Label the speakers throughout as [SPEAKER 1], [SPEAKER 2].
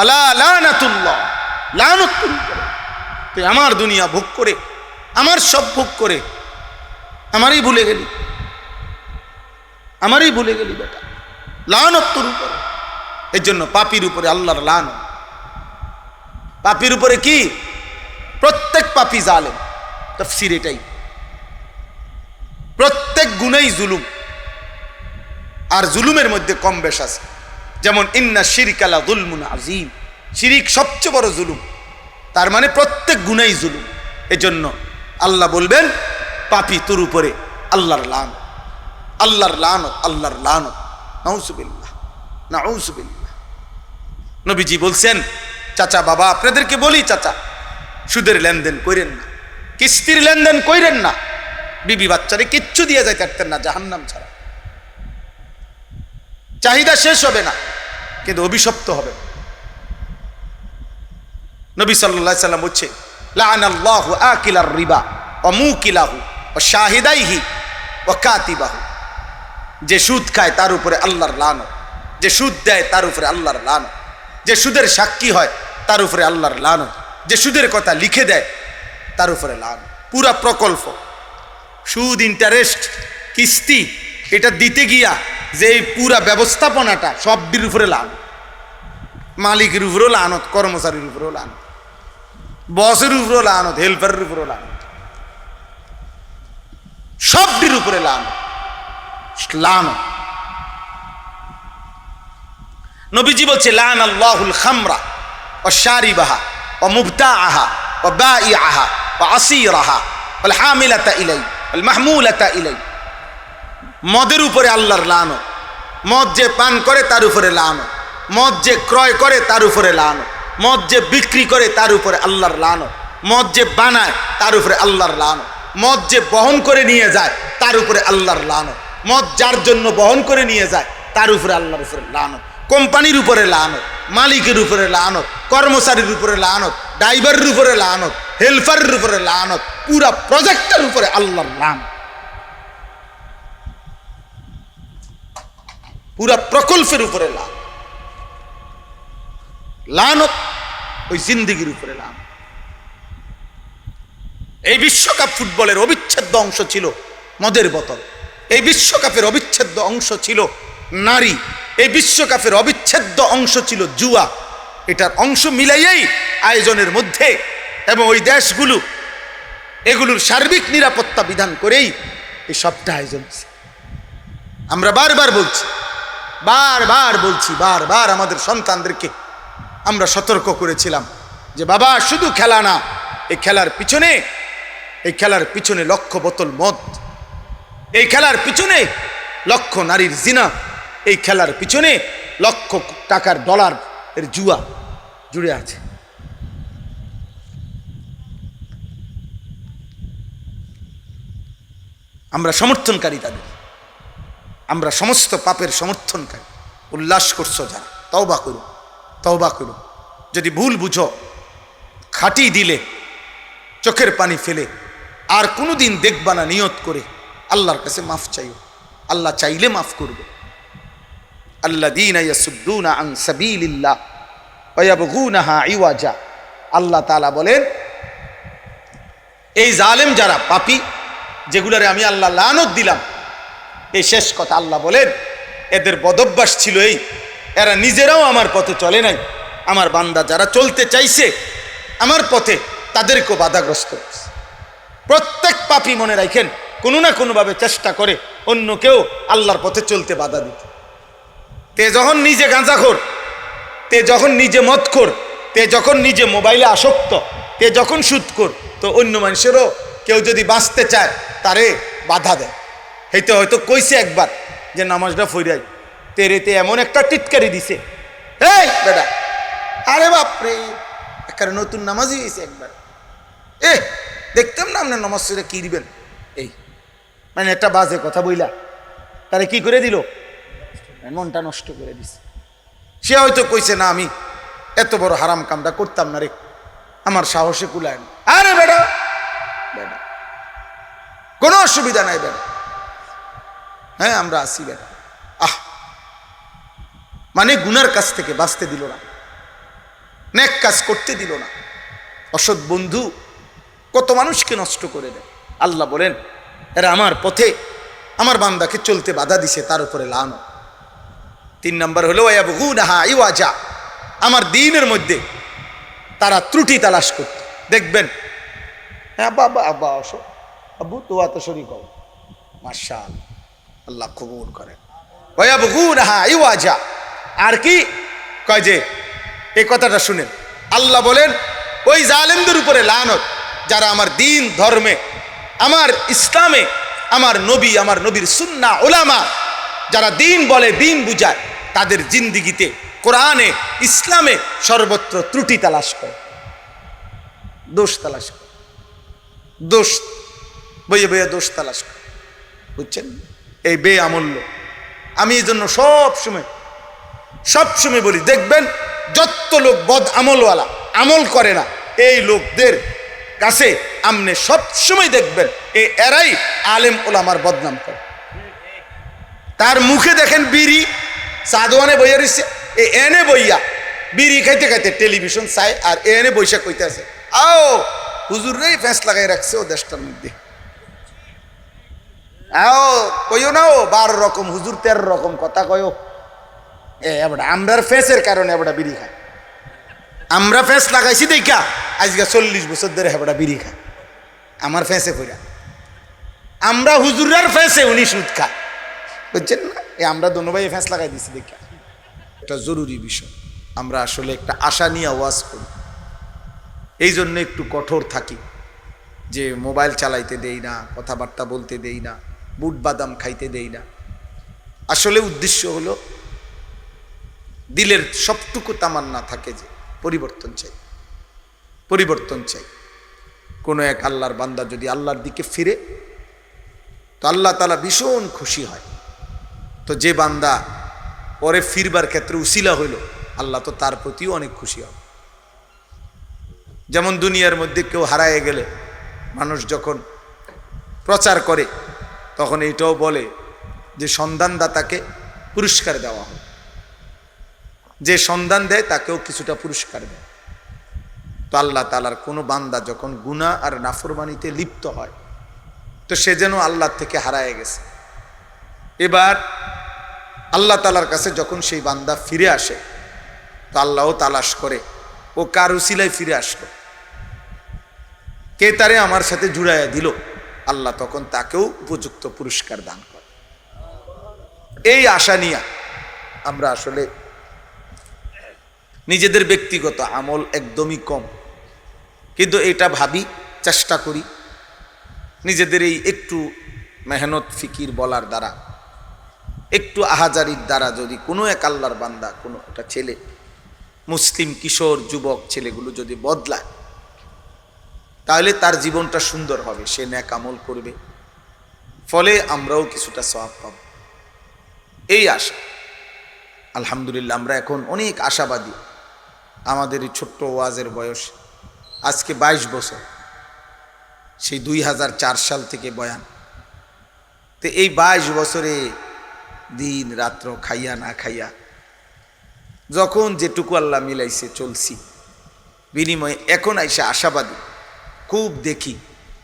[SPEAKER 1] আলা লানাতুল্লাহ, লানত তৈরি করে। তুই আমার দুনিয়া ভোগ করে, আমার সব ভোগ করে আমারই ভুলে গেলি, আমারই ভুলে গেলি বেটা, লানত তোর উপরে। এই জন্য পাপীর উপরে আল্লাহর লানত। পাপীর উপরে কি? প্রত্যেক পাপী জালেম, তাফসীর এটাই। প্রত্যেক গুনাহই জুলুম, আর জুলুমের মধ্যে কম বেশ আছে। যেমন ইন্না শিরকা লা যুলমুন আযীম, শিরিক সবচেয়ে বড় জুলুম। তার মানে প্রত্যেক গুনাহই জুলুম। এজন্য আল্লাহ বলবেন পাপী তোর উপরে আল্লাহর লানত, আল্লাহর লানত, আল্লাহর লানত। নাউযুবিল্লাহ, নাউযুবিল্লাহ। নবীজি বলছেন, চাচা বাবা আপনাদেরকে বলি, চাচা সুদের লেনদেন কইরেন না, কিস্তির লেনদেন কইরেন না। বিবি বাচ্চারে কিচ্ছু দিয়ে যাইতে পারতেন না জাহান্নাম ছাড়া। চাহিদা শেষ হবে না, কিন্তু অভিশপ্ত হবে। নবী সাল্লাল্লাহু আলাইহি সাল্লাম বলছে, লাআনাল্লাহু আকিলার রিবা ওয়া মুকিলাহু ওয়া শাহিদাইহি ওয়া কাতিবাহু। যে সুদ খায় তার উপরে আল্লাহর লানত, যে সুদ দেয় তার উপরে আল্লাহর লানত, যে সুদের সাক্ষী হয় তার উপরে আল্লাহর লানত, যে সুদের কথা লিখে দেয় তার উপরে লানত। পুরা প্রকল্প, সুদ, ইন্টারেস্ট, কিস্তি, এটা দিতে গিয়া যে এই পুরা ব্যবস্থাপনাটা সবটির উপরে লানত। মালিকের উপরেও লানত, কর্মচারীর উপরেও লানত, বসের উপরেও লানত, হেল্পারের উপরেও লানত, সবটির উপরে লানত, লানত। নবীজি বলছে, লানাল্লাহুল খামরা ওয়া শারিবাহা ওয়া মুবতাআহা ওয়া বাঈআহা ওয়া আসীরাহা ওয়াল হামিলাতা ইলাই ওয়াল মাহমুলাতা ইলাই। মদের উপরে আল্লাহর লানত, মদ যে পান করে তার উপরে লানত, মদ যে ক্রয় করে তার উপরে লানত, মদ যে বিক্রি করে তার উপরে আল্লাহর লানত, মদ যে বানায় তার উপরে আল্লাহর লানত, মদ যে বহন করে নিয়ে যায় তার উপরে আল্লাহর লানত, মদ যার জন্য বহন করে নিয়ে যায় তার উপরে আল্লাহর উপরে লানত, কোম্পানির উপরে লানত, মালিকের উপরে লানত, কর্মচারীর উপরে লানত, ড্রাইভারের উপরে লানত, হেল্পারের উপরে লানত, পুরা প্রজেক্টের উপরে আল্লাহর লানত, পুরা প্রকল্পের উপরে লানত। লানত ওই জিন্দেগির উপরে লানত। এই বিশ্বকাপ ফুটবলের অবিচ্ছেদ্য অংশ ছিল মদের বোতল, এই বিশ্বকাপের অবিচ্ছেদ্য অংশ ছিল নারী, এই বিশ্বকাপের অবিচ্ছেদ্য অংশ ছিল জুয়া। এটার অংশ মিলাইয়াই আয়োজনের মধ্যে এবং ওই দেশগুলো এগুলোর সার্বিক নিরাপত্তা বিধান করেই এই সবটা আয়োজন। আমরা বারবার বলছি, বারবার আমাদের সন্তানদেরকে আমরা সতর্ক করেছিলাম যে বাবা শুধু খেলা না, এই খেলার পিছনে লক্ষ বোতল মদ, এই খেলার পিছনে লক্ষ নারীর জিনা, এই খেলার পিছনে লক্ষ টাকার ডলার এর জুয়া জুড়ে আছে। আমরা সমর্থনকারী তাদের, আমরা সমস্ত পাপের সমর্থনকারী। উল্লাস করছো যারা, তওবা করো, তওবা করো। যদি ভুল বুঝো, খাটি দিলে, চোখের পানি ফেলে আর কোনোদিন দেখবা না, নিয়ত করে আল্লাহর কাছে মাফ চাইও, আল্লাহ চাইলে মাফ করবে। আল্লাযীনা ইয়াসুদ্দুনা আন সাবিলিল্লাহ ওয়া ইয়াবগুনাহা ইওয়াজা। আল্লাহ তাআলা বলেন, এই জালেম যারা, পাপী, যেগুলারে আমি আল্লাহ লানত দিলাম, এই শেষ কথা আল্লাহ বলেন, এদের বদভ্যাস ছিল এই, এরা নিজেরাও আমার পথে চলে নাই, আমার বান্দা যারা চলতে চাইছে আমার পথে তাদেরকেও বাধাগ্রস্ত করছে। প্রত্যেক পাপী মনে রাখেন কোনো না কোনোভাবে চেষ্টা করে অন্য কেউ আল্লাহর পথে চলতে বাধা দিতে। তে যখন নিজে গাঁজাখোর, তে যখন নিজে মদখোর, তে যখন নিজে মোবাইলে আসক্ত, তে যখন সুদখোর, তো অন্য মানুষেরও কেউ যদি বাঁচতে চায় তারে বাধা দেয়। হয়তো হয়তো কইছে একবার যে নামাজটা ফইরাই, তেরেতে এমন একটা টিটকারি দিছে, এই বেটা, আরে বাপরে, একটা নতুন নামাজই হয়েছে একবার, দেখতাম না আপনার নামাজ সেটা কি দিবেন, এই মানে একটা বাজে কথা বইলা তারে কি করে দিল, মনটা নষ্ট করে দিছে। সে হয়তো কইছে না আমি এত বড় হারাম কামটা করতাম না রে, আমার সাহসে কুলায় না। আরে বেটা, বেটা কোনো অসুবিধা নাই বেটা, হ্যাঁ আমরা আসি বেটা। মানে গুনার কাছ থেকে বাঁচতে দিল না। কাজ করতে দিল না। অসৎ বন্ধু কত মানুষকে নষ্ট করে দেয়। আল্লাহ বলেন এরা আমার পথে আমার বান্দাকে চলতে বাধা দিছে, তার উপরে লানত। 3 নম্বর হলো ওয়ায়াবগুনাহা ইওয়াজা, আমার দ্বীনের মধ্যে তারা ত্রুটি তালাশ করত। দেখবেন হ্যাঁ বাবা আব্বা আসো, আব্বু তোয়া তো শরীক হও, মাশাআল্লাহ, আল্লাহ কবুল করেন। ওয়ায়াবগুনাহা ইওয়াজা, আর কি কয় যে এই কথাটা শুনেন, আল্লাহ বলেন ওই জালেমদের উপরে লানত যারা আমার দ্বীন ধর্মে, আমার ইসলামে, আমার নবী, আমার নবীর সুন্নাহ উলামা যারা দ্বীন বলে, দ্বীন বুঝায়, তাদের জিন্দিগিতে কোরআনে ইসলামে সর্বত্র ত্রুটি তালাশ করে, দোষ তালাশ করে, দোষ বইয়ে বইয়ে দোষ তালাশ করে। বুঝছেন? এই বেআমূল্য। আমি এই জন্য সবসময় বলি, দেখবেন যত লোক বদ আমলওয়ালা, আমল করে না, এই লোকদের কাছে আমনে সবসময় দেখবেন এরাই আলেম ওলামার বদনাম করে। তার মুখে দেখেন বিড়ি, সাদওয়ানে বইয়া রয়েছে, এনে বইয়া বিড়ি খাইতে খাইতে টেলিভিশন চাই, আর এনে বৈশা কইতে আছে আও হুজুর রে ফ্যাঁস লাগাই রাখছে ও দেশটার মধ্যে, আও কইও না, ও 12 রকম হুজুর 13 রকম কথা কয়ও। আমরার ফেসের কারণে এবড়া বিড়ি খায়, আমরা ফেস লাগাইছি দেখা আজকে 40 বছর ধরে হেবড়া বিড়ি খায় আমার ফেসে পড়া। আমরা হুজুরার ফেসে উনি সুদ খায়, বুঝছেন না? আমরা দোনো ভাই ফেস লাগাই দিছি দেখা। এটা জরুরি বিষয়। আমরা আসলে একটা আশা নিয়ে ওয়াজ করি, এই জন্য একটু কঠোর থাকি যে মোবাইল চালাইতে দেই না, কথাবার্তা বলতে দেই না, বুট বাদাম খাইতে দেই না। আসলে উদ্দেশ্য হলো দিলের সবটুকু তামান্না থাকে যে পরিবর্তন চাই, পরিবর্তন চাই। কোনো এক আল্লাহর বান্দা যদি আল্লাহর দিকে ফিরে তো আল্লাহ তাআলা ভীষণ খুশি হয়। তো যে বান্দা পরে ফিরবার ক্ষেত্রে উসিলা হইল, আল্লাহ তো তার প্রতিও অনেক খুশি হয়। যেমন দুনিয়ার মধ্যে কেউ হারায় গেলে মানুষ যখন প্রচার করে তখন এইটাও বলে যে সন্ধানদাতাকে পুরস্কার দেওয়া হয়, যে সন্ধান দেয় তাকেও কিছুটা পুরস্কার দেয়। তো আল্লাহ তাআলার কোনো বান্দা যখন গুনাহ আর নাফরমানিতে লিপ্ত হয় তো সে যেন আল্লাহ থেকে হারায় গেছে। এবার আল্লাহ তাআলার কাছে যখন সেই বান্দা ফিরে আসে তো আল্লাহও তালাশ করে ও কার উসিলায় ফিরে আসলো, কে তারে আমার সাথে জুড়াইয়া দিল, আল্লাহ তখন তাকেও উপযুক্ত পুরস্কার দান করে। এই আশা নিয়ে আমরা আসলে নিজেদের ব্যক্তিগত আমল একদমই কম, কিন্তু এটা ভাবি, চেষ্টা করি নিজেদের এই একটু মেহনত ফিকির বলার দ্বারা, একটু আহাজারির দ্বারা যদি কোনো এক আল্লাহর বান্দা, কোনো একটা ছেলে, মুসলিম কিশোর যুবক ছেলেগুলো যদি বদলায় তাহলে তার জীবনটা সুন্দর হবে, সে নেক আমল করবে, ফলে আমরাও কিছুটা সওয়াব পাব, এই আশা। আলহামদুলিল্লাহ আমরা এখন অনেক আশাবাদী। আমাদের এই ছোট্ট ওয়াজের বয়স আজকে 22 বছর, সেই 2004 সাল থেকে বয়ান। তো এই 22 বছরে দিন রাত্র খাইয়া না খাইয়া যখন যেটুকু আল্লাহ মিলাইছে চলছি, বিনিময়ে এখন আইসা আশাবাদী খুব দেখি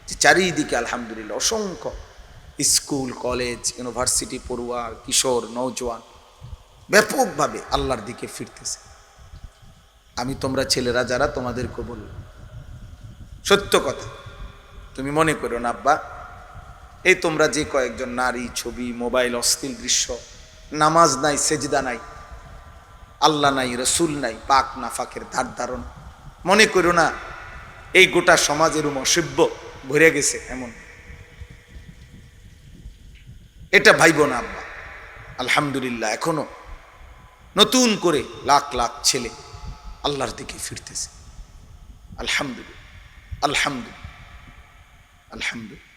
[SPEAKER 1] যে চারিদিকে আলহামদুলিল্লাহ অসংখ্য স্কুল কলেজ ইউনিভার্সিটি পড়ুয়া কিশোর নওজোয়ান ব্যাপকভাবে আল্লাহর দিকে ফিরতেছে। আমি তোমরা ছেলেরা যারা তোমাদেরকে বলব, সত্য কথা, তুমি মনে করো না আব্বা এই তোমরা যে কয়েকজন নারী, ছবি, মোবাইল, অশ্লীল দৃশ্য, নামাজ নাই, সেজদা নাই, আল্লাহ নাই, রসুল নাই, পাক না ফাঁকের ধার ধারণ, মনে করো না এই গোটা সমাজের অসভ্য ভরে গেছে এমন, এটা ভাইব না আব্বা। আলহামদুলিল্লাহ এখনো নতুন করে লাখ লাখ ছেলে আল্লাহর দিকে ফিরতেছে। আলহামদুলিল্লাহ, আলহামদুলিল্লাহ, আলহামদুলিল্লাহ।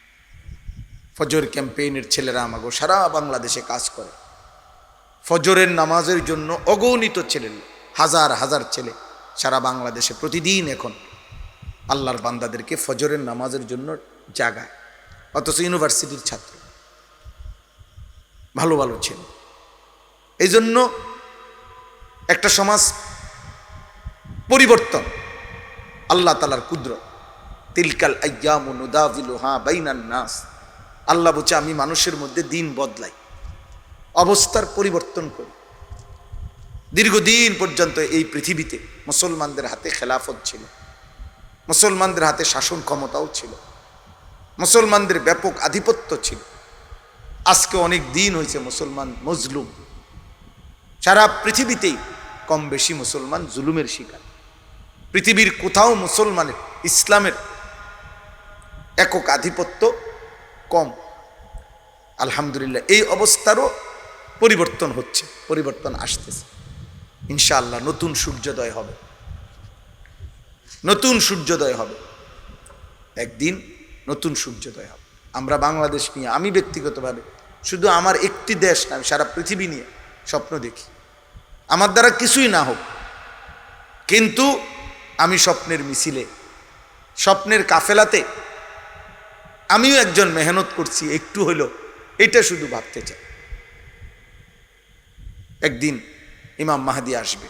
[SPEAKER 1] ফজর ক্যাম্পেইনের ছেলেরা আমাগো সারা বাংলাদেশে কাজ করে। ফজরের নামাজের জন্য অগণিত ছেলে, হাজার হাজার ছেলে সারা বাংলাদেশে প্রতিদিন এখন আল্লাহর বান্দাদেরকে ফজরের নামাজের জন্য জাগায়, অথচ ইউনিভার্সিটির ছাত্র, ভালো ভালো ছেলে। এই জন্য একটা সমাজ পরিবর্তন আল্লাহ তাআলার কুদরত। তিলকাল আইয়ামু নুদাবিলুহা বাইনান নাস। আল্লাহ বলছে আমি মানুষের মধ্যে দিন বদলাই, অবস্থার পরিবর্তন করি। দীর্ঘদিন পর্যন্ত এই পৃথিবীতে মুসলমানদের হাতে খেলাফত ছিল, মুসলমানদের হাতে শাসন ক্ষমতাও ছিল, মুসলমানদের ব্যাপক আধিপত্য ছিল। আজকে অনেক দিন হয়েছে মুসলমান মজলুম। সারা পৃথিবীতেই কম বেশি মুসলমান জুলুমের শিকার। পৃথিবীর কোথাও মুসলমানের ইসলামের একক আধিপত্য কম। আলহামদুলিল্লাহ এই অবস্থারও পরিবর্তন হচ্ছে, পরিবর্তন আসতেছে। ইনশাআল্লাহ নতুন সূর্যোদয় হবে, নতুন সূর্যোদয় হবে, একদিন নতুন সূর্যোদয় হবে। আমরা বাংলাদেশ নিয়ে, আমি ব্যক্তিগতভাবে শুধু আমার একটি দেশ না, আমি সারা পৃথিবী নিয়ে স্বপ্ন দেখি। আমার দ্বারা কিছুই না হোক, কিন্তু আমি স্বপ্নের মিছিলে, স্বপ্নের কাফেলাতে আমিও একজন মেহনত করছি, একটু হলো এটা শুধু ভাবতে চাই। একদিন ইমাম মাহদি আসবে,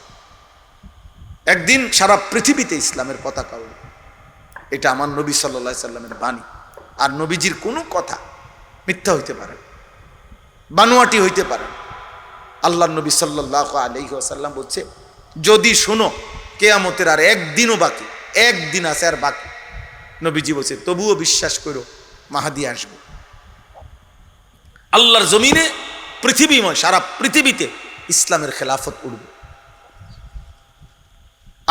[SPEAKER 1] একদিন সারা পৃথিবীতে ইসলামের পতাকা উড়বে। এটা আমার নবী সাল্লাল্লাহু আলাইহি সাল্লামের বাণী। আর নবীজির কোনো কথা মিথ্যা হইতে পারে না, বানোয়াটি হইতে পারে না। আল্লাহ নবী সাল্লাল্লাহু আলাইহি ওয়াসাল্লাম বলছে, যদি শোনো কিয়ামতের আর একদিনও বাকি, একদিন আছে আর বাকি, নবীজি বলছে তবুও বিশ্বাস করো মাহদি আসবে। আল্লাহর জমিনে পৃথিবীময় সারা পৃথিবীতে ইসলামের খেলাফত উঠবে,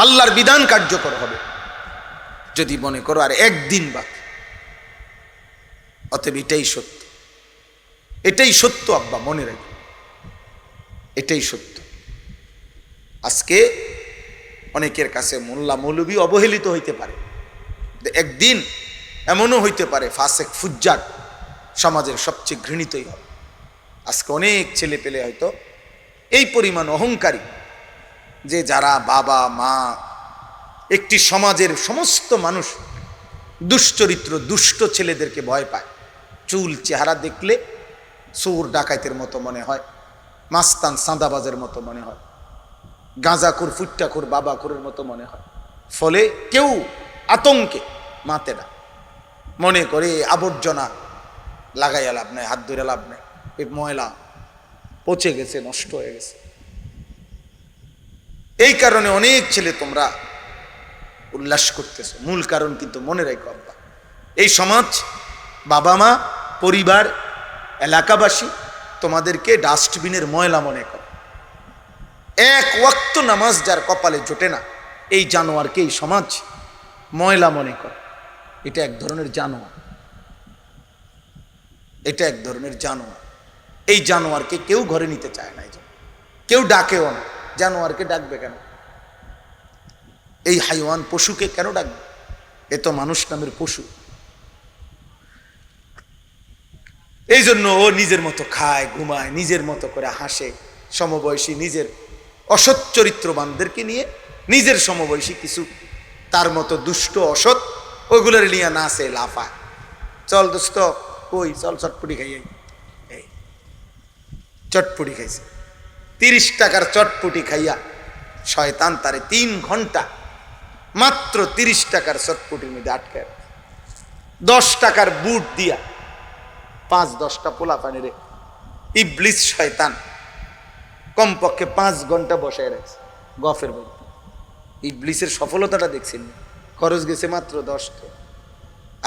[SPEAKER 1] আল্লাহর বিধান কার্যকর হবে। যদি মনে করো আর একদিন বাকি, অতএব এটাই সত্য, এটাই সত্য আব্বা, মনে রাখবে এটাই সত্য। আজকে অনেকের কাছে মোল্লা মৌলবী অবহেলিত হইতে পারে, একদিন এমনও হইতে পারে ফাসেক ফুজ্জার সমাজের সবচেয়ে ঘৃণিতই হবে। আজকে অনেক ছেলে পেলে হয়তো এই পরিমাণ অহংকারী যে যারা বাবা মা, একটি সমাজের সমস্ত মানুষ দুশ্চরিত্র দুষ্ট ছেলেদেরকে ভয় পায়। চুল চেহারা দেখলে চোর ডাকাইতের মতো মনে হয়, মাস্তান সাঁদাবাজের মতো মনে হয়, গাঁজাখোর ফুট্টাখোর বাবাখোরের মতো মনে হয়। ফলে কেউ আতঙ্কে মাতে না, মনে করে আবর্জনা লাগাইয়া লাভ নাই, হাত ধরে লাভ নাই, এই ময়লা পচে গেছে, নষ্ট হয়ে গেছে। এই কারণে অনেক ছেলে তোমরা উল্লাস করতেছ, মূল কারণ কিন্তু মনে রাখো আব্বা, এই সমাজ, বাবা মা, পরিবার, এলাকাবাসী তোমাদেরকে ডাস্টবিনের ময়লা মনে করে। এক ওয়াক্ত নামাজ যার কপালে জোটে না, এই জানোয়ারকে এই সমাজ ময়লা মনে করে। এটা এক ধরনের জানোয়ার, এটা এক ধরনের জানোয়ার। এই জানোয়ারকে কেউ ঘরে নিতে চায় না, কেউ ডাকেও না। জানোয়ারকে ডাকবে কেন? এই হাইওয়ান পশুকে কেন ডাকবে? এ তো মানুষ নামের পশু। এই জন্য ও নিজের মতো খায়, ঘুমায়, নিজের মতো করে হাসে। সমবয়সী নিজের অসৎ চরিত্রবানদেরকে নিয়ে, নিজের সমবয়সী কিছু তার মতো দুষ্ট অসৎ ওইগুলোর নিয়ে নাচে, লাফায়। চল দোস্ত, কই চল চটপটি খাইয়াই। এই চটপটি খাইছে, 30 টাকার চটপটি খাইয়া শয়তান তারে 3 ঘন্টা মাত্র 30 টাকার চটপটির মধ্যে আটকায়। 10 টাকার বুট দিয়া 5-10টা পোলা পানিরে ইবলিস শয়তান কমপক্ষে 5 ঘন্টা বসায় রাখছে গফের মধ্যে। ইবলিসের সফলতাটা দেখছেন, খরচ গেছে মাত্র 10 টাকা।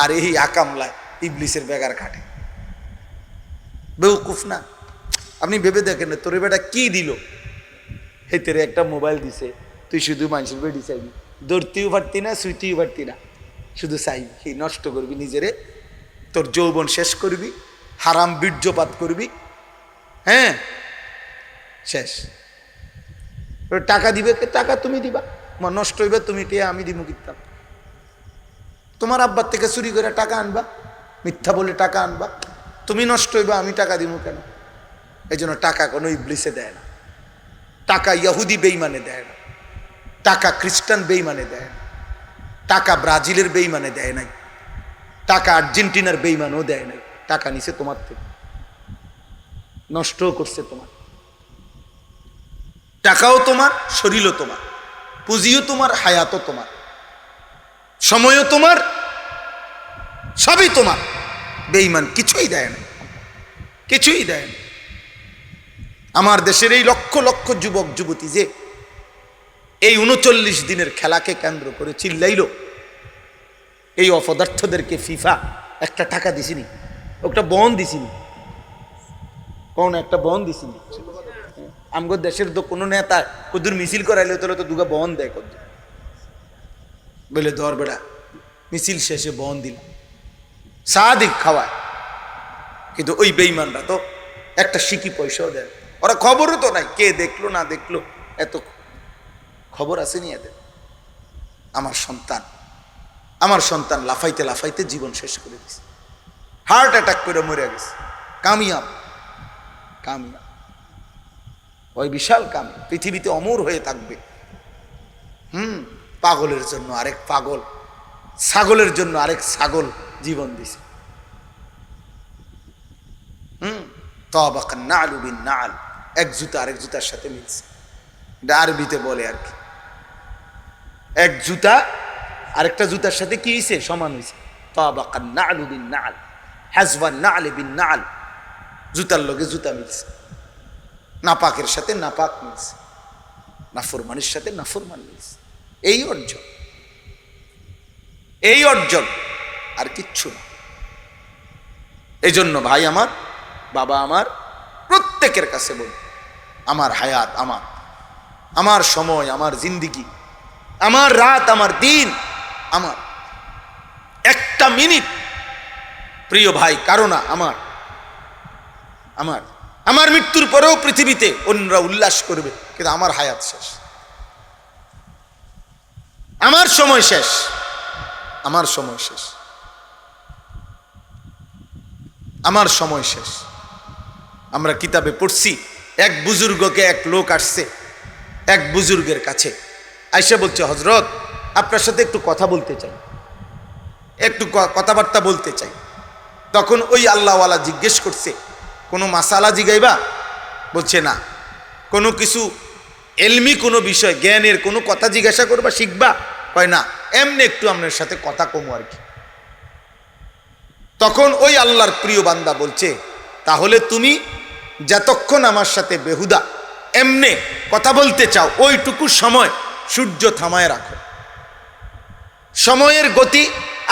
[SPEAKER 1] আর এই আকামলায় ইবলিসের বেগার খাটে। বেউকুফ না? আপনি ভেবে দেখেন, তোর বেটা কি দিল? এই তোর একটা মোবাইল দিছে, তুই শুধু মানুষের বেডি চাইবি, দৌড়তেও পারতি না, শুইতেও পারতি না, শুধু চাইবি। এই নষ্ট করবি নিজেরে, তোর যৌবন শেষ করবি, হারাম বীর্যপাত করবি, হ্যাঁ শেষ। টাকা দিবে কে? টাকা তুমি দিবা। নষ্ট হইবে তুমি কে? আমি দিব কিতাম। তোমার আব্বার থেকে চুরি করে টাকা আনবা, মিথ্যা বলে টাকা আনবা, তুমি নষ্ট হইবা, আমি টাকা দিব কেন? এই জন্য টাকা কোনো ইবলিসে দেয় না, টাকা ইহুদি বেঈমানে দেয় না, টাকা খ্রিস্টান বেঈমানে দেয় না, টাকা ব্রাজিলের বেঈমানে দেয় নাই, টাকা আর্জেন্টিনার বেঈমানও দেয় নাই। টাকা নিছে তোমার থেকে, নষ্টও করছে তোমার। টাকাও তোমার, শরীরও তোমার, পুঁজিও তোমার, হায়াতও তোমার, সময়ও তোমার, সবই তোমার। বেঈমান কিছুই দেয় না, কিছুই দেয় না। আমার দেশের এই লক্ষ লক্ষ যুবক যুবতী যে এই ৩৯ দিনের খেলাকে কেন্দ্র করে চিল্লাইল, এই অপদার্থদেরকে ফিফা একটা টাকা দিছিনি, একটা বন দিছিনি, কোন একটা বন দিছিনি। আমগো দেশের তো কোনো নেতা কদুর মিছিল করাইলে তো দুগা বন দেয়, কত বলে ধর বেড়া, মিছিল শেষে বন দিল, সাদিক খাওয়ায়। কিন্তু ওই বেঈমানরা তো একটা সিকি পয়সাও দেয়, ওরা খবরও তো নাই, কে দেখলো না দেখলো, এত খবর আসেনি এদের। আমার সন্তান লাফাইতে লাফাইতে জীবন শেষ করে দিছে, হার্ট অ্যাটাক করে মরে গেছে। কামিয়াব, কামিয়াব, ওই বিশাল কামি পৃথিবীতে অমর হয়ে থাকবে। পাগলের জন্য আরেক পাগল, ছাগলের জন্য আরেক ছাগল জীবন দিছে। তাবাকান নালু বিন নাল, এক জুতা আরেক জুতার সাথে মিলছে। এটা আরবিতে বলে আর কি, এক জুতা আরেকটা জুতার সাথে কি হয়েছে, সমান হয়েছে। তাবাকান নালু বিন নাল, হাজওয়ান নাল বিন নাল, জুতার লগে জুতা মিলছে, নাপাকের সাথে নাপাক মিলছে, নাফরমানের সাথে নাফরমান মিলছে। এই অর্জন, এই অর্জন, আর কিচ্ছু না। এই জন্য ভাই আমার, বাবা আমার, প্রত্যেকের কাছে বলি, আমার হায়াত, আমার সময়, আমার জিন্দিগি, আমার রাত, আমার দিন, আমার একটা মিনিট প্রিয় ভাই কারো না, আমার মৃত্যুর পরেও পৃথিবীতে অন্যরা উল্লাস করবে, কিন্তু আমার হায়াত শেষ, আমার সময় শেষ, আমার সময় শেষ, আমার সময় শেষ। আমরা কিতাবে পড়ছি, এক বুজুর্গকে এক লোক আসছে এক বুজুর্গের কাছে, আইসা বলছে, হজরত আপনার সাথে একটু কথা বলতে চাই, একটু কথাবার্তা বলতে চাই। তখন ওই আল্লাহওয়ালা জিজ্ঞেস করছে, কোনো মাসালা জিগাইবা? বলছে না। কোনো কিছু এলমি কোনো বিষয়, জ্ঞানের কোনো কথা জিজ্ঞাসা করবা, শিখবা? কয় না, এমনি একটু আপনার সাথে কথা কমো আর কি। তখন ওই আল্লাহর প্রিয় বান্দা বলছে, তাহলে তুমি যতক্ষণ আমার সাথে বেহুদা এমনে কথা বলতে চাও, ওইটুকু সময় সূর্য থামায় রাখো, সময়ের গতি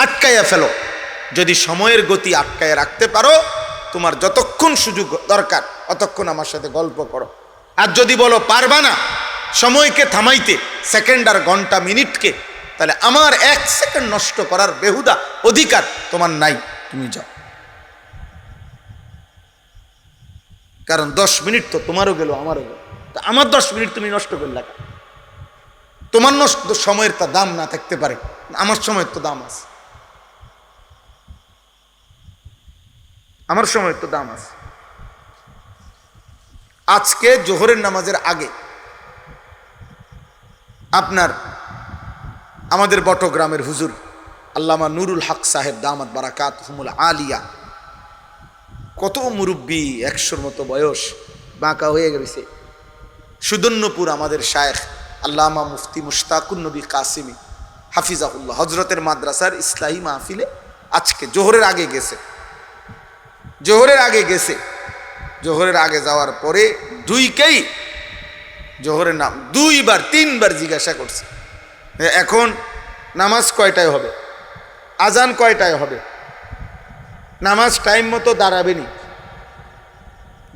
[SPEAKER 1] আটকাইয়া ফেলো। যদি সময়ের গতি আটকায় রাখতে পারো, তোমার যতক্ষণ সুযোগ দরকার ততক্ষণ আমার সাথে গল্প করো। আর যদি বলো পারবা না সময়কে থামাইতে, সেকেন্ড আর ঘন্টা মিনিটকে, তাহলে আমার 1 সেকেন্ড নষ্ট করার বেহুদা অধিকার তোমার নাই, তুমি যাও। কারণ 10 মিনিট তো তোমারও গেল, আমারও গেল, তা আমার 10 মিনিট তুমি নষ্ট করলে, তোমার নষ্ট সময়ের তা দাম না থাকতে পারে, আমার সময়ের তো দাম আছে, আমার সময়ের তো দাম আছে। আজকে জোহরের নামাজের আগে আপনার আমাদের বটগ্রামের হুজুর আল্লামা নুরুল হক সাহেব দামাত বারাকাতুহুমুল আলিয়া, কত মুরব্বী, 100-র মতো বয়স, বাঁকা হয়ে গেছে। সুদন্যপুর আমাদের শায়েখ আল্লামা মুফতি মুশতাকুন নবী কাসিমি হাফিজাহুল্লাহ হজরতের মাদ্রাসার ইসলাহী মাহফিলে আজকে জোহরের আগে গেছে। জোহরের আগে যাওয়ার পরে দুইকেই জোহরের নাম 2-3বার জিজ্ঞাসা করছে, এখন নামাজ কয়টায় হবে, আজান কয়টায় হবে, নামাজ টাইম মতো দাঁড়াবে নি,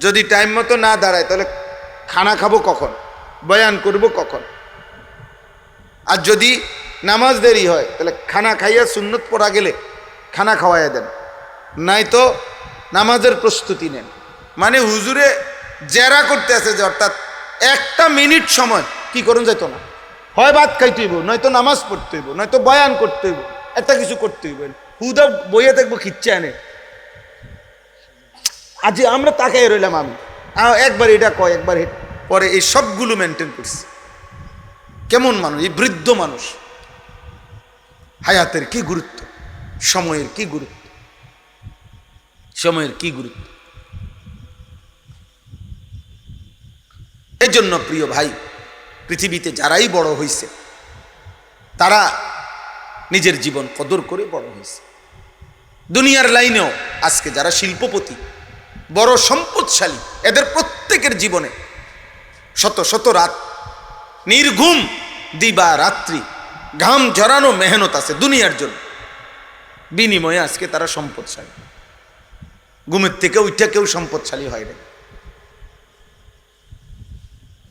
[SPEAKER 1] যদি টাইম মতো না দাঁড়ায় তাহলে খানা খাবো কখন, বয়ান করব কখন, আর যদি নামাজ দেরি হয় তাহলে খানা খাইয়া সুন্নত পড়া গেলে খানা খাওয়াইয়া দেন, নাই তো নামাজের প্রস্তুতি নেন। মানে হুজুরে জেরা করতে আছে যে অর্থাৎ একটা মিনিট সময় কি করুন যেত না, হয় ভাত খাইতে হইব, নয়তো নামাজ পড়তে হইব, নয়তো বয়ান করতে হইব, একটা কিছু করতে হইব, হুদা বইয়ে দেখবো খিচ্ছে আনে। আজ আমরা তাকাই রইলাম, আমি একবার এটা কয় একবার পরে এই সবগুলো মেনটেন করছি। কেমন মানুষ এই বৃদ্ধ মানুষ, হায়াতের কি গুরুত্ব, সময়ের কি গুরুত্ব, সময়ের কি গুরুত্ব। এই জন্য প্রিয় ভাই, পৃথিবীতে যারাই বড় হইছে তারা নিজের জীবন কদর করে বড় হয়েছে। দুনিয়ার লাইনেও আজকে যারা শিল্পপতি, বড় সম্পদশালী, এদের প্রত্যেকের জীবনে শত শত রাত, নির্ঘুম দিবা রাত্রি, ঘাম ঝরানো মেহনত আছে দুনিয়ার জন্য, বিনিময়ে আজকে তারা সম্পদশালী। ঘুমের থেকে উঠে কেউ সম্পদশালী হয় না।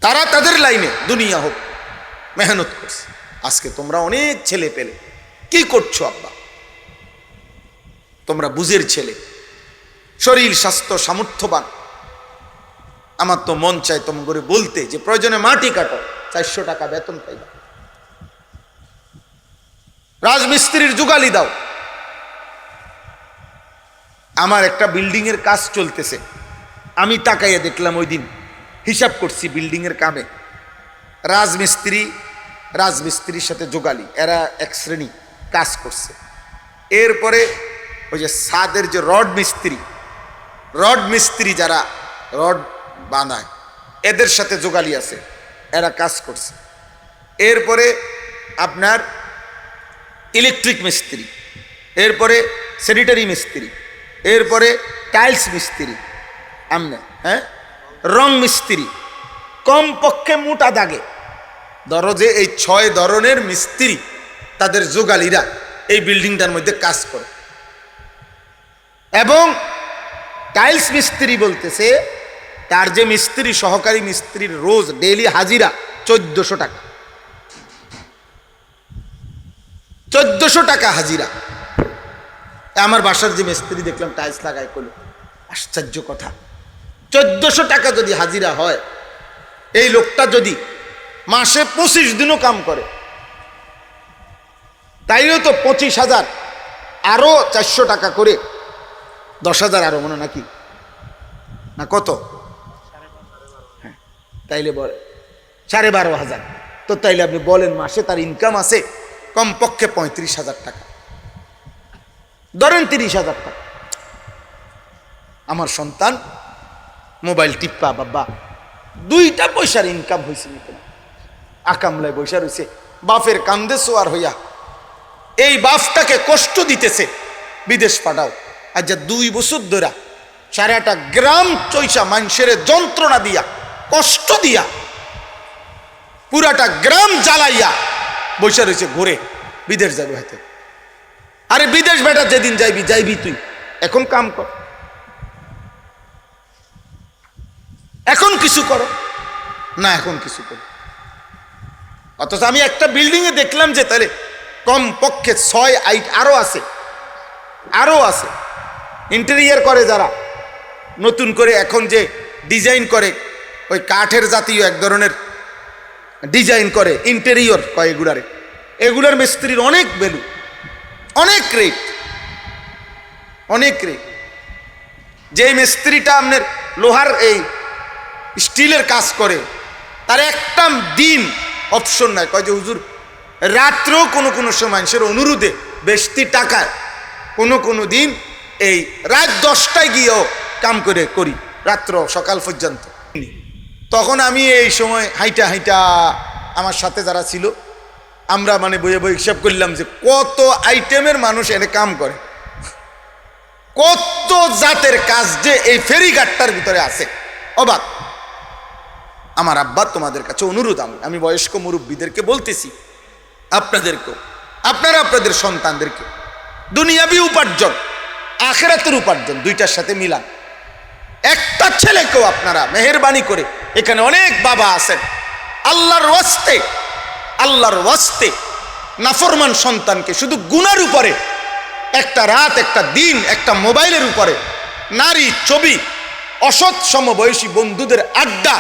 [SPEAKER 1] তারা তাদের লাইনে দুনিয়া হোক মেহনত করছে। আজকে তোমরা অনেক ছেলে পেলে কি করছো আব্বা? তোমরা বুঝের ছেলে, শরীর স্বাস্থ্য সামর্থ্যবান। আমার তো মন চায় তোমরা করে বলতে যে প্রয়োজনে মাটি কাটো, 400 টাকা বেতন পাইবা, রাজমিস্ত্রির জুগালি দাও। আমার একটা বিল্ডিং এর কাজ চলতেছে, আমি তাকাইয়া দেখলাম, ওই দিন হিসাব করছি বিল্ডিং এর কামে রাজমিস্ত্রির সাথে জোগালি, এরা এক শ্রেণী কাজ করছে। এরপরে ওই যে ছাদের যে রড মিস্ত্রি যারা রড বানায়, এদের সাথে জোগালি আছে, এরা কাজ করছে। এরপরে আপনার ইলেকট্রিক মিস্ত্রি, এরপরে স্যানিটারি মিস্ত্রি, এরপরে টাইলস মিস্ত্রি, আমনে রং মিস্ত্রি, কমপক্ষে মোটা দাগে ধরো যে এই 6 ধরনের মিস্ত্রি, তাদের জোগালিরা এই বিল্ডিংটার মধ্যে কাজ করে। এবং টাইলস মিস্ত্রি বলতেছে তার যে মিস্ত্রি, সহকারী মিস্ত্রির রোজ ডেইলি হাজিরা 1400 টাকা, 1400 টাকা হাজিরা। আমার বাসার যে মিস্ত্রি দেখলাম টাইলস লাগাই, করলো আশ্চর্য কথা, 1400 টাকা যদি হাজিরা হয়, এই লোকটা যদি মাসে 25 দিনও কাম করে, তাইও তো 25,000, আরো 400 টাকা করে 10,000 আরো মনে নাকি না কত? হ্যাঁ, তাইলে বলে 12,500। তো তাইলে আপনি বলেন মাসে তার ইনকাম আছে কমপক্ষে 35,000 টাকা, ধরেন 30,000 টাকা। আমার সন্তান মোবাইল টিপ্পা বাবা 2টা পয়সার ইনকাম হয়েছে, আকামলায় বৈশা রয়েছে, বাপের কান্দে সোয়ার হইয়া এই বাপটাকে কষ্ট দিতেছে, বিদেশ পাঠাও। আর যা 2 বছর ধরে সারাটা গ্রাম চৈসা মানুষের যন্ত্রণা দিয়া, কষ্ট দিয়া, পুরাটা গ্রাম জ্বালাইয়া বৈশা রয়েছে, ঘুরে বিদেশ যাবে হাতে। আরে বিদেশ বেটা যেদিন যাইবি তুই, এখন কাম কর, এখন কিছু করো না, এখন কিছু করো। অথচ আমি একটা বিল্ডিং এ দেখলাম যে তাহলে কমপক্ষে 6-8 আরো আছে ইন্টেরিয়র করে, যারা নতুন করে এখন যে ডিজাইন করে, ওই কাঠের জাতীয় এক ধরনের ডিজাইন করে, ইন্টেরিয়র কয় এগুলার মিস্ত্রির অনেক ভ্যালু, অনেক রেট। যে মিস্ত্রিটা আপনার লোহার এই স্টিলের কাজ করে, তার একটা দিন অপশন নাই, কয় যে হুজুর রাত্রেও কোনো সময় মানুষের অনুরোধে বেশি টাকায় কোনো দিন এই রাত 10টায় গিয়েও কাম করি, রাত্র সকাল পর্যন্ত। তখন আমি এই সময় হাইটা আমার সাথে যারা ছিল, আমরা মানে বইয়ে হিসাব করলাম যে কত আইটেমের মানুষ এনে কাম করে, কত জাতের কাজ যে এই ফেরিঘাটটার ভিতরে আছে, অবাক। আমার আব্বা তোমাদের কাছে অনুরোধ, আমি বয়স্ক মুরব্বীদেরকে বলতেছি, আপনাদেরকেও, আপনাদের সন্তানদেরকে দুনিয়াবি উপার্জন, আখিরাতের উপার্জন, 2টার সাথে মিলান। একটা ছেলেকেও আপনারা মেহেরবানি করে, এখানে অনেক বাবা আছেন, আল্লাহর ওয়াস্তে নাফরমান সন্তানকে শুধু গুনার উপরে, একটা রাত, একটা দিন, একটা মোবাইলের উপরে, নারী ছবি, অসৎ সমবয়সী বন্ধুদের আড্ডা,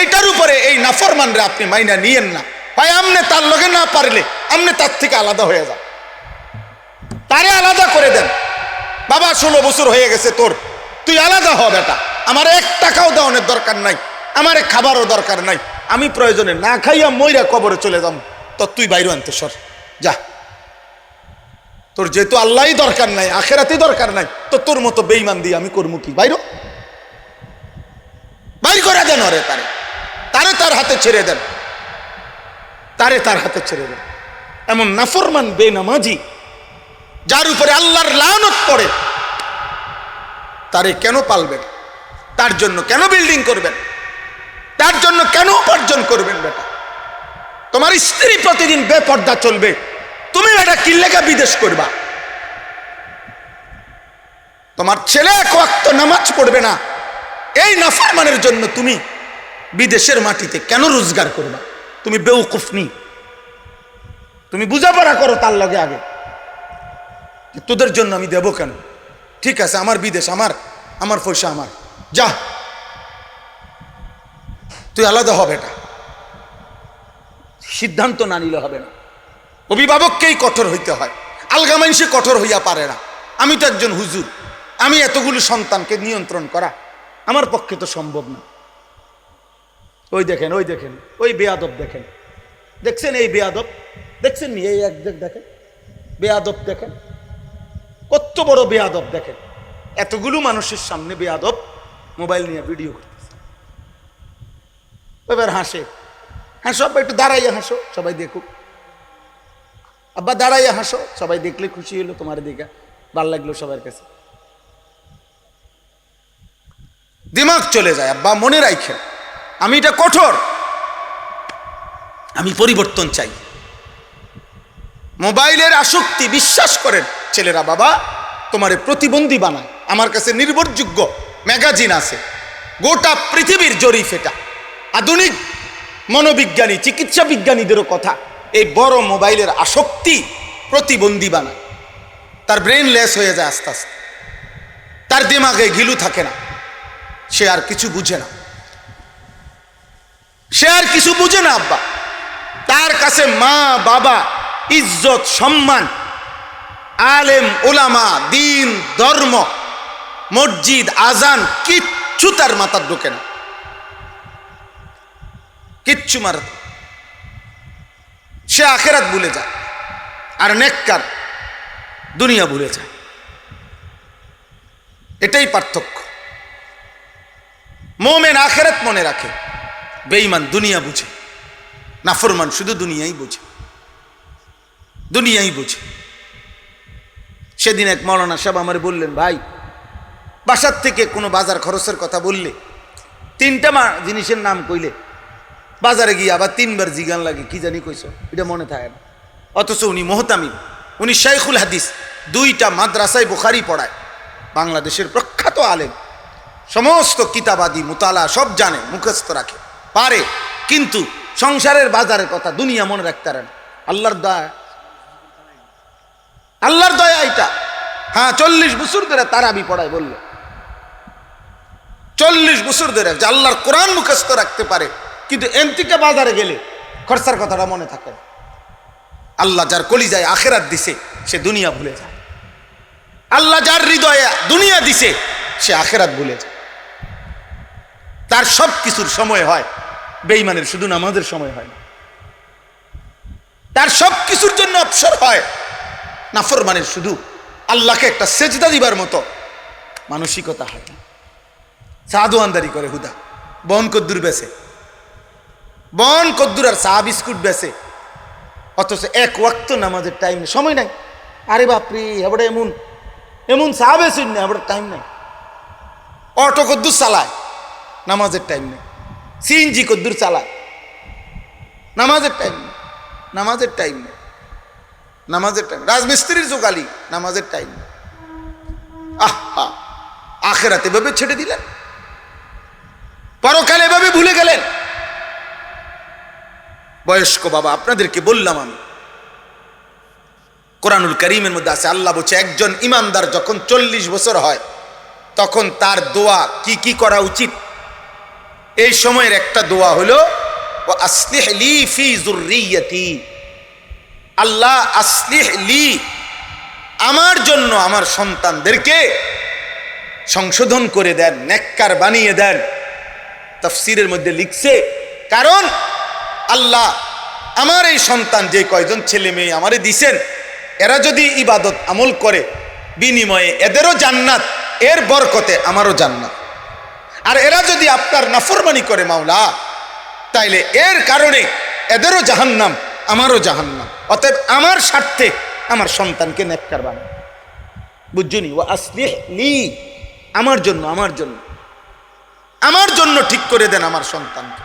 [SPEAKER 1] এইটার উপরে এই নাফরমানরা আপনি মাইনা নিয়েন না। ভাই আমনে তার লগে না পারলে আমনে তার থেকে আলাদা হয়ে যান, তারে আলাদা করে দেন। বাবা 16 বছর হয়ে গেছে তোর, তুই আলাদা হ বেটা, আমার 1 টাকাও দেওয়ানোর দরকার নাই, আমার খাবারও দরকার নাই, আমি প্রয়োজনে না খাইয়া মইরা কবরে চলে যাম, তো তুই বাইরে আনতে সর যা, তোর যেহেতু আল্লাহই দরকার নাই, আখেরাতেই দরকার নাই, তো তোর মতো বেঈমান দিয়ে আমি করবো কি? বাইর করে দেন, ওরে তারে তার হাতে ছেড়ে দেন, তার হাতে ছেড়ে দেন। এমন নাফরমান বেনামাজি যার উপরে আল্লাহর লানত পড়ে, তারে কেন পালবেন? তার জন্য কেন বিল্ডিং করবেন? তার জন্য কেন উপার্জন করবেন? বেটা, তোমার স্ত্রী প্রতিদিন বেপর্দা চলবে, তুমি বেটা কি লেগা বিদেশ করবা? তোমার ছেলে এক ওয়াক্ত নামাজ পড়বে না, এই নাফরমানের জন্য তুমি বিদেশের মাটিতে কেন রোজগার করবা? তুমি বেউকুফ নি, তুমি বুঝাপড়া করো তার লগে আগে, তোদের জন্য আমি দেব কেন? ঠিক আছে, আমার বিদেশ, আমার পয়সা আমার, যা, তুই আলাদা হবে। এটা সিদ্ধান্ত না নিলে হবে না। অভিভাবককেই কঠোর হইতে হয়, আলগা মানুষে কঠোর হইয়া পারে না। আমি তো একজন হুজুর, আমি এতগুলো সন্তানকে নিয়ন্ত্রণ করা আমার পক্ষে তো সম্ভব না। ওই দেখেন, ওই দেখেন, ওই বেয়াদব দেখেন, দেখছেন এই বেয়াদব, দেখছেন নি? এই এক দেখেন বেয়াদব, দেখেন কত বড় বেয়াদব। দেখেন এতগুলো মানুষের সামনে বেয়াদব মোবাইল নিয়ে ভিডিও করতেছে। এবার হাসে, হাসো আব্বা, একটু দাঁড়াইয়া হাসো, সবাই দেখুক। আব্বা দাঁড়াইয়া হাসো, সবাই দেখলে খুশি হলো, তোমার দিকে ভাল লাগলো সবার কাছে। দিমাগ চলে যায়। আব্বা মনে রাখেন, আমি এটা কঠোর, আমি পরিবর্তন চাই। মোবাইলের আসক্তি, বিশ্বাস করেন ছেলেরা, বাবা তোমারে প্রতিবন্ধী বানায়। আমার কাছে নির্ভরযোগ্য ম্যাগাজিন আছে, গোটা পৃথিবীর জরিপ এটা, আধুনিক মনোবিজ্ঞানী, চিকিৎসা বিজ্ঞানীদেরও কথা, এই বড় মোবাইলের আসক্তি প্রতিবন্ধী বানায়। তার ব্রেন লেস হয়ে যায় আস্তে আস্তে, তার দিমাগে গিলু থাকে না, সে আর কিছু বুঝে না, সে আর কিছু বুঝে না। আব্বা তার কাছে মা বাবা, ইজ্জত সম্মান, আলেম ওলামা, দিন ধর্ম, মসজিদ, আজান, কিচ্ছু তার মাথার ঢোকে না, কিচ্ছু মারা। সে আখেরাত ভুলে যায়, আর নেককার দুনিয়া ভুলে যায়। এটাই পার্থক্য। মোমেন আখেরাত মনে রাখে, বেঈমান দুনিয়া বুঝে, নাফরমান শুধু দুনিয়াই বুঝে, দুনিয়াই বুঝে। সেদিন এক মৌলানা সাহেব আমার বললেন, ভাই বাসার থেকে কোনো বাজার খরচের কথা বললে, তিনটা জিনিসের নাম কইলে বাজারে গিয়ে আবার তিনবার জিগান লাগে, কি জানি কইছো, এটা মনে থাকে না। অথচ উনি মুহতামিম, উনি শাইখুল হাদিস, 2টা মাদ্রাসায় বুখারী পড়ায়, বাংলাদেশের প্রখ্যাত আলেম, সমস্ত কিতাবাদি মুতালা সব জানে, মুখস্থ রাখে, পারে, কিন্তু সংসারের বাজারের কথা, দুনিয়া মনে রাখতে পারে না। আল্লাহর দয়া, আল্লাহর দয়া এটা। হ্যাঁ, 40 বছর ধরে তারাবি পড়ায়, বললো 40 বছর ধরে যে আল্লাহর কোরআন মুখস্থ রাখতে পারে, কিন্তু এমতিকে বাজারে গেলে খরচার কথাটা মনে থাকে। আল্লাহ যার কলিজায় আখেরাত দিছে, সে দুনিয়া ভুলে যায়। আল্লাহ যার হৃদয়ে দুনিয়া দিছে, সে আখেরাত ভুলে যায়। তার সব কিছুর সময় হয়, বেঈমানের শুধু নামাজের সময় হয় না। তার সব কিছুর জন্য অবসর হয়, নাফরমানের শুধু আল্লাহকে একটা সেজদা দিবার মতো মানসিকতা হয় না। সাদওয়ানদারি করে হুদা, বন কদ্দুর বেছে, বন কদ্দুর আর চা বিস্কুট বেছে, অথচ এক ওয়াক্ত নামাজের টাইম নেই, সময় নাই। আরে বাপরে, এবারে এমন এমন চা বেছে না, এবারে টাইম নাই। অটো কদ্দুর চালায়, নামাজের টাইম নেই। সিএনজি কদ্দুর চালায়, নামাজের টাইম নেই, নামাজের টাইম নেই, নামাজের টাইম। রাজমিস্ত্রির জোগালি, নামাজের টাইম নেই। আহা, আখেরাতে এভাবে ছেড়ে দিলেন, পরকালে এভাবে ভুলে গেলেন। বয়স্ক বাবা, আপনাদেরকে বললাম আমি, কোরআনুল কারীমের মধ্যে আছে, আল্লাহ বলছে একজন ইমানদার যখন 40 বছর হয়, তখন তার দোয়া কি কি করা উচিত। এই সময়ের একটা দোয়া হলো, ও আসলিহ লি ফি যুররিয়্যাতি, আল্লাহ আসলিহ লি, আমার জন্য আমার সন্তানদেরকে সংশোধন করে দেন, নেককার বানিয়ে দেন। তাফসীরের মধ্যে লিখছে, কারণ আল্লাহ আমার এই সন্তান, যে কয়জন ছেলে মেয়ে আমারে দিছেন, এরা যদি ইবাদত আমল করে, বিনিময়ে এদেরও জান্নাত, এর বরকতে আমারও জান্নাত। আর এরা যদি আপনার নাফরমানি করে মাওলা, তাইলে এর কারণে এদেরও জাহান্নাম, আমারও জাহান্নাম। অতএব আমার স্বার্থে আমার সন্তানকে নেককার বানান, বুঝছনি? ওয়া আসলিহ লি, আমার জন্য, আমার জন্য, আমার জন্য ঠিক করে দেন আমার সন্তানকে।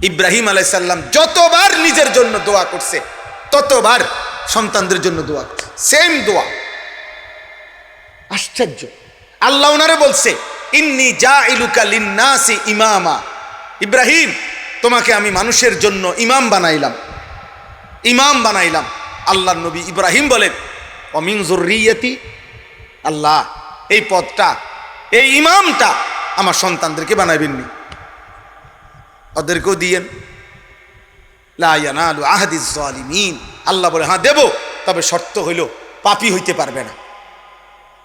[SPEAKER 1] ইব্রাহিম আলাইহিস সালাম যতবার নিজের জন্য দোয়া করছে ততবার সন্তানদের জন্য দোয়া করছে, সেম দোয়া। আশ্চর্য! আল্লাহ ওনারে বলছে ইন্নী জাইলুকা লিন্নাসি ইমামা, ইব্রাহিম তোমাকে আমি মানুষের জন্য ইমাম বানাইলাম, ইমাম বানাইলাম। আল্লাহর নবী ইব্রাহিম বলেন ওমিন যুররিয়াতি, আল্লাহ এই পদটা, এই ইমামটা আমার সন্তানদেরকে বানাইবেননি, ওদেরকেও দিয়েন। লা ইয়ানালু আহদিজ জালিমিন, আল্লাহ বলে হ্যাঁ দেব, তবে শর্ত হইল পাপী হইতে পারবে না,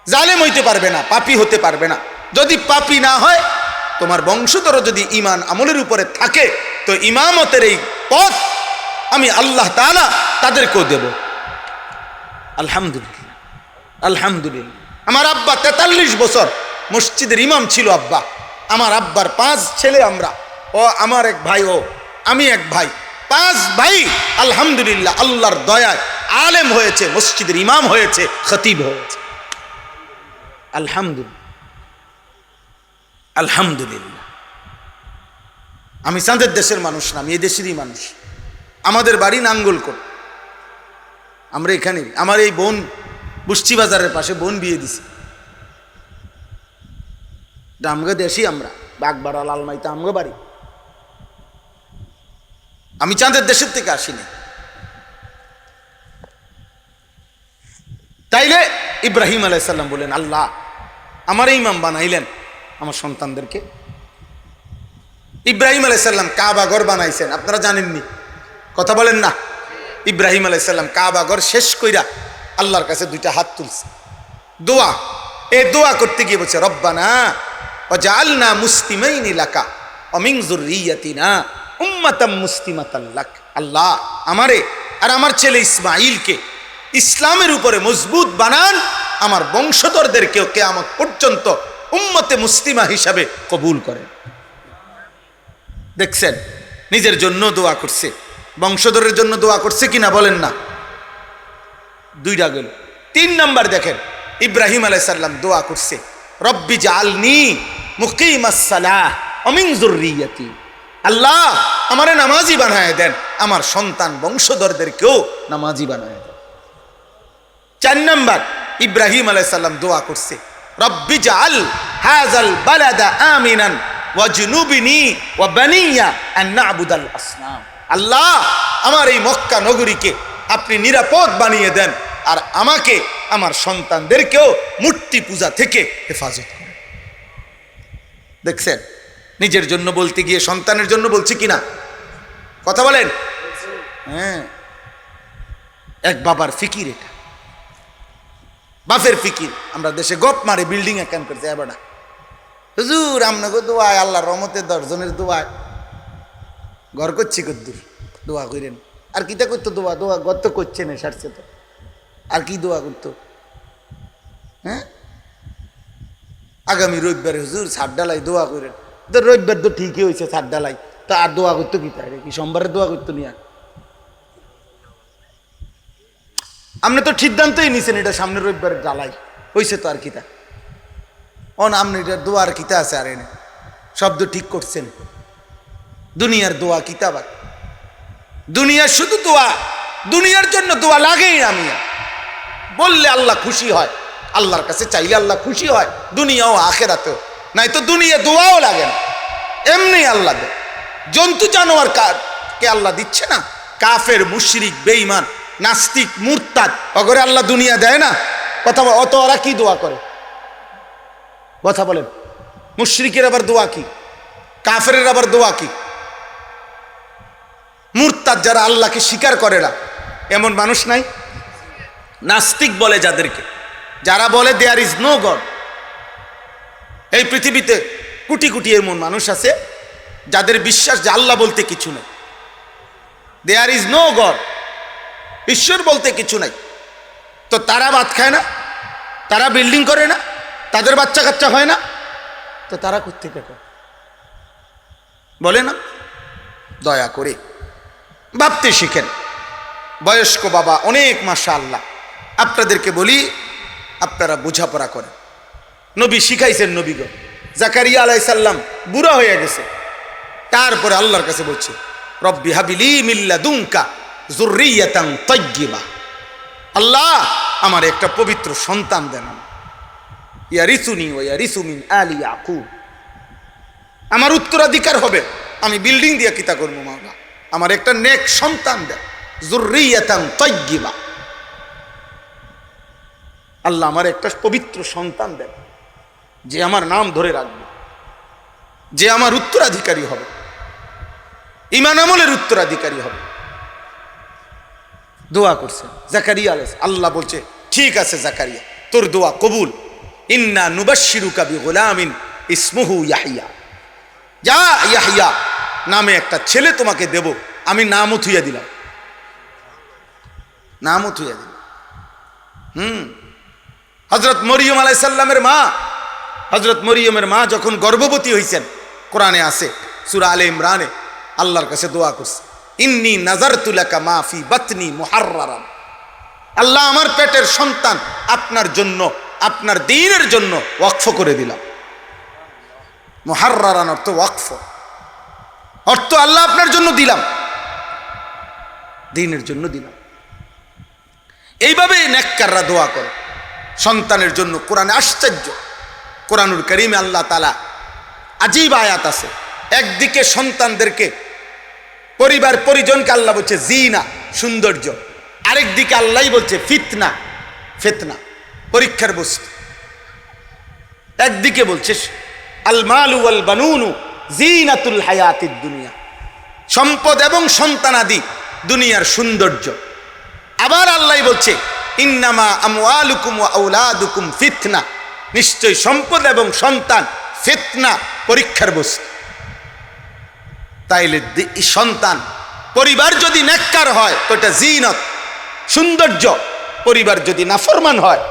[SPEAKER 1] জালেম হইতে পারবে না, পাপী হতে পারবে না। যদি পাপী না হয়, তোমার বংশধর যদি ঈমান আমলের উপরে থাকে, তো ইমামতের এই পথ আমি আল্লাহ তাআলা তাদেরকেও দেব। আলহামদুলিল্লাহ, আলহামদুলিল্লাহ। আমার আব্বা 43 বছর মসজিদের ইমাম ছিল। আব্বা, আমার আব্বার 5 ছেলে, আমরা, ও আমার এক ভাই, ও আমি এক ভাই, 5 ভাই আলহামদুলিল্লাহ আল্লাহর দয়ায় আলেম হয়েছে, মসজিদের ইমাম হয়েছে, খতিব হয়েছে। আলহামদুলিল্লাহ, আলহামদুলিল্লাহ। আমি চাঁদের দেশের মানুষ না, আমি এ দেশেরই মানুষ। আমাদের বাড়ি নাঙ্গলকোট, আমরা এখানে। আমার এই বোন বুষ্টি বাজারের পাশে বোন বিয়ে দিছে, আমগা দেশি, আমরা বাগবাড়া লালমাইতে আমগা বাড়ি। আমি চাঁদের দেশের থেকে আসিনি। তাইলে ইব্রাহিম আলাইহিস সালাম বলেন আল্লাহ আমার ইমাম বানাইলেন আমার সন্তানদেরকে। ইব্রাহিম আলাইহিস সালাম কাবা ঘর বানাইছেন, আপনারা জানেননি? কথা বলেন না। ইব্রাহিম আলাইহিস সালাম কাবা ঘর শেষ কইরা আল্লাহর কাছে 2টা হাত তুলছে, দোয়া। এই দোয়া করতে গিয়ে বলছে রব্বানা ওয়াজআলনা মুসলিমাইনি লাকা ওয়া মিন যুররিয়াতিনা উম্মাতাম মুসলিমাতাল লাক। আল্লাহ আমারে আর আমার ছেলে ইসমাঈলকে ইসলামের উপরে মজবুত বানান, আমার বংশধরদেরকেও কিয়ামত পর্যন্ত উম্মতে মুসলিমা হিসাবে কবুল করেন। দেখছেন, নিজের জন্য দোয়া করছে, বংশধরের জন্য দোয়া করছে কিনা বলেন না? 2টা গেল। 3 নাম্বার দেখেন, ইব্রাহিম আলাইহিস সালাম দোয়া করছে রব্বি জাআলনি মুকিমাস সালাহ ওয়া মিন যুররিয়াতি। আল্লাহ আমারে নামাজি বানায় দেন, আমার সন্তান বংশধরদেরকেও নামাজি বানায় দেন। 4 নাম্বার, ইব্রাহিম আলাইহিস সালাম দোয়া করছে রব্বি জাআল হাযাল বালাদা আমিনান ওয়াজনুবিনি ওয়া বানিয়া আন না'বুদাল আসনাম। আল্লাহ আমার এই মক্কা নগরীকে আপনি নিরাপদ বানিয়ে দেন, আর আমাকে আমার সন্তানদেরকেও মূর্তি পূজা থেকে হেফাজত করেন। দেখছেন, নিজের জন্য বলতে গিয়ে সন্তানের জন্য বলছি কিনা? কথা বলেন। হ্যাঁ, এক বাবার ফিকির এটা, বাপের ফিকির। আমরা দেশে গপ মারে বিল্ডিং একান করতে যাবো না, হুজুর আপনাকে দোয়ায় আল্লাহর রহমতের 10 জনের দোয়ায় ঘর করছি, কদ্দুর দোয়া করেন। আর কিতা করতো দোয়া? দোয়া গত করছে না, সারছে তো, আর কি দোয়া করতো? হ্যাঁ, আগামী রবিবারে হুজুর ছাদ ডালাই দোয়া করেন। তো রবিবার তো ঠিকই হয়েছে, ছাদ ডালাই, তো আর দোয়া করতো কি? তাই কি সোমবারে দোয়া করতো নি? আর আপনি তো সিদ্ধান্তই নিছেন এটা সামনের রবিবারে ডালাই হয়েছে, তো আর কিতা আপনি এটা দোয়ার কিতা আছে? আর এনে শব্দ ঠিক করছেন। দুনিয়ার দোয়া কিতাব, দুনিয়ার শুধু দোয়া, দুনিয়ার জন্য দোয়া লাগেই না। আমি বললে আল্লাহ খুশি হয়, আল্লাহর কাছে চাইলে আল্লাহ খুশি হয়, দুনিয়াও আখেরাতেও। নাই তো দুনিয়া দোয়াও লাগে না, এমনি আল্লাহ দেয়। জন্তু জানোয়ার কে আল্লাহ দিচ্ছে না? কাফের, মুশরিক, বেঈমান, নাস্তিক, মুরতাদ, অগরে আল্লাহ দুনিয়া দেয় না। কথা অত ওরা কি দোয়া করে? কথা বলেন। মুশরিকের আবার দোয়া কি? কাফেরের আবার দোয়া কি? মুরতাদ যারা আল্লাহকে স্বীকার করে না, এমন মানুষ নাই? নাস্তিক বলে যাদেরকে, যারা বলে দেয়ার ইজ নো গড। এই পৃথিবীতে কোটি কোটি এমন মানুষ আছে যাদের বিশ্বাস যে আল্লাহ বলতে কিছু নেই, দেয়ার ইজ নো গড, ঈশ্বর বলতে কিছু নাই। তো তারা ভাত খায় না, তারা বিল্ডিং করে না, তাদের বাচ্চা কাচ্চা হয় না, তো তারা কোত্থেকে করে? বলে না দয়া করে ভাবতে শিখেন। বয়স্ক বাবা অনেক, মাশাআল্লাহ। আপনাদেরকে বলি, আপনারা বোঝাপড়া করেন। নবী শিখাইছেন, নবীগ জাকারিয়া আলাইহিস সালাম বুড়া হয়ে গেছে, তারপরে আল্লাহর কাছে বলছে, রব্বি হাবিলি মিন লাদুনকা যুররিয়াতান তাইয়্যিবা, আল্লাহ আমার একটা পবিত্র সন্তান দেন, ইয়ারিসুনি ওয়া ইয়ারিসু মিন আলি ইয়াকুব, আমার উত্তরাধিকার হবে, আমি বিল্ডিং দিয়ে কিতা করবো মাওলা, আমার একটা নেক সন্তান দেন, যুররিয়াতান তাইয়্যিবা, আল্লাহ আমার একটা পবিত্র সন্তান দেন, যে আমার নাম ধরে রাখবে, যে আমার উত্তরাধিকারী হবে, ঈমান আমলের উত্তরাধিকারী হবে। দোয়া করছেন জাকারিয়া আলাইহিস, আল্লাহ বলছে ঠিক আছে জাকারিয়া, তোর দোয়া কবুল, ইন্না নুবাশশিরুকা বিগুলামিন ইসমুহু ইয়াহইয়া, যা ইয়াহইয়া নামে একটা ছেলে তোমাকে দেব, আমি নামও থুইয়া দিলাম, নামও থুইয়া দিলাম। হযরত মরিয়ম আলাইহিস সালামের মা, হযরত মরিয়মের মা যখন গর্ভবতী হয়েছেন, কোরআনে আছে সূরা আলে ইমরানে, আল্লাহর কাছে দোয়া করছে, ইন্নী নাযারতু লাকা মা ফি বাতনি মুহাররারান, আল্লাহ আমার পেটের সন্তান আপনার জন্য, আপনার দ্বীনের জন্য ওয়াকফ করে দিলাম। মুহাররারান অর্থ ওয়াকফ, অর্থ আল্লাহ আপনার জন্য দিলাম, দ্বীনের জন্য দিলাম। এইভাবে নেককাররা দোয়া করে সন্তানের জন্য। কোরআনে আশ্চর্য, কোরআনুল কারীমে আল্লাহ তাআলা আজীব আয়াত আছে। একদিকে সন্তানদেরকে, পরিবার পরিজনকে আল্লাহ বলছে জিনা, সৌন্দর্য, আরেক দিকে আল্লাহই বলছে ফিতনা, ফিতনা, পরীক্ষার বস্তু। একদিকে বলছে আল মালু ওয়াল বানুনু জিনাতুল হায়াতিদ দুনিয়া, সম্পদ এবং সন্তানাদি দুনিয়ার সৌন্দর্য। আবার আল্লাহ বলছে ইন্নামা আমওয়ালুকুম ওয়া আওলাদুকুম ফিতনা, নিশ্চয় সম্পদ এবং সন্তান ফিতনা, পরীক্ষার বস্তু। তাইলে সন্তান, পরিবার যদি নেককার হয় তো এটা জিনত, সৌন্দর্য। পরিবার যদি নাফরমান হয়,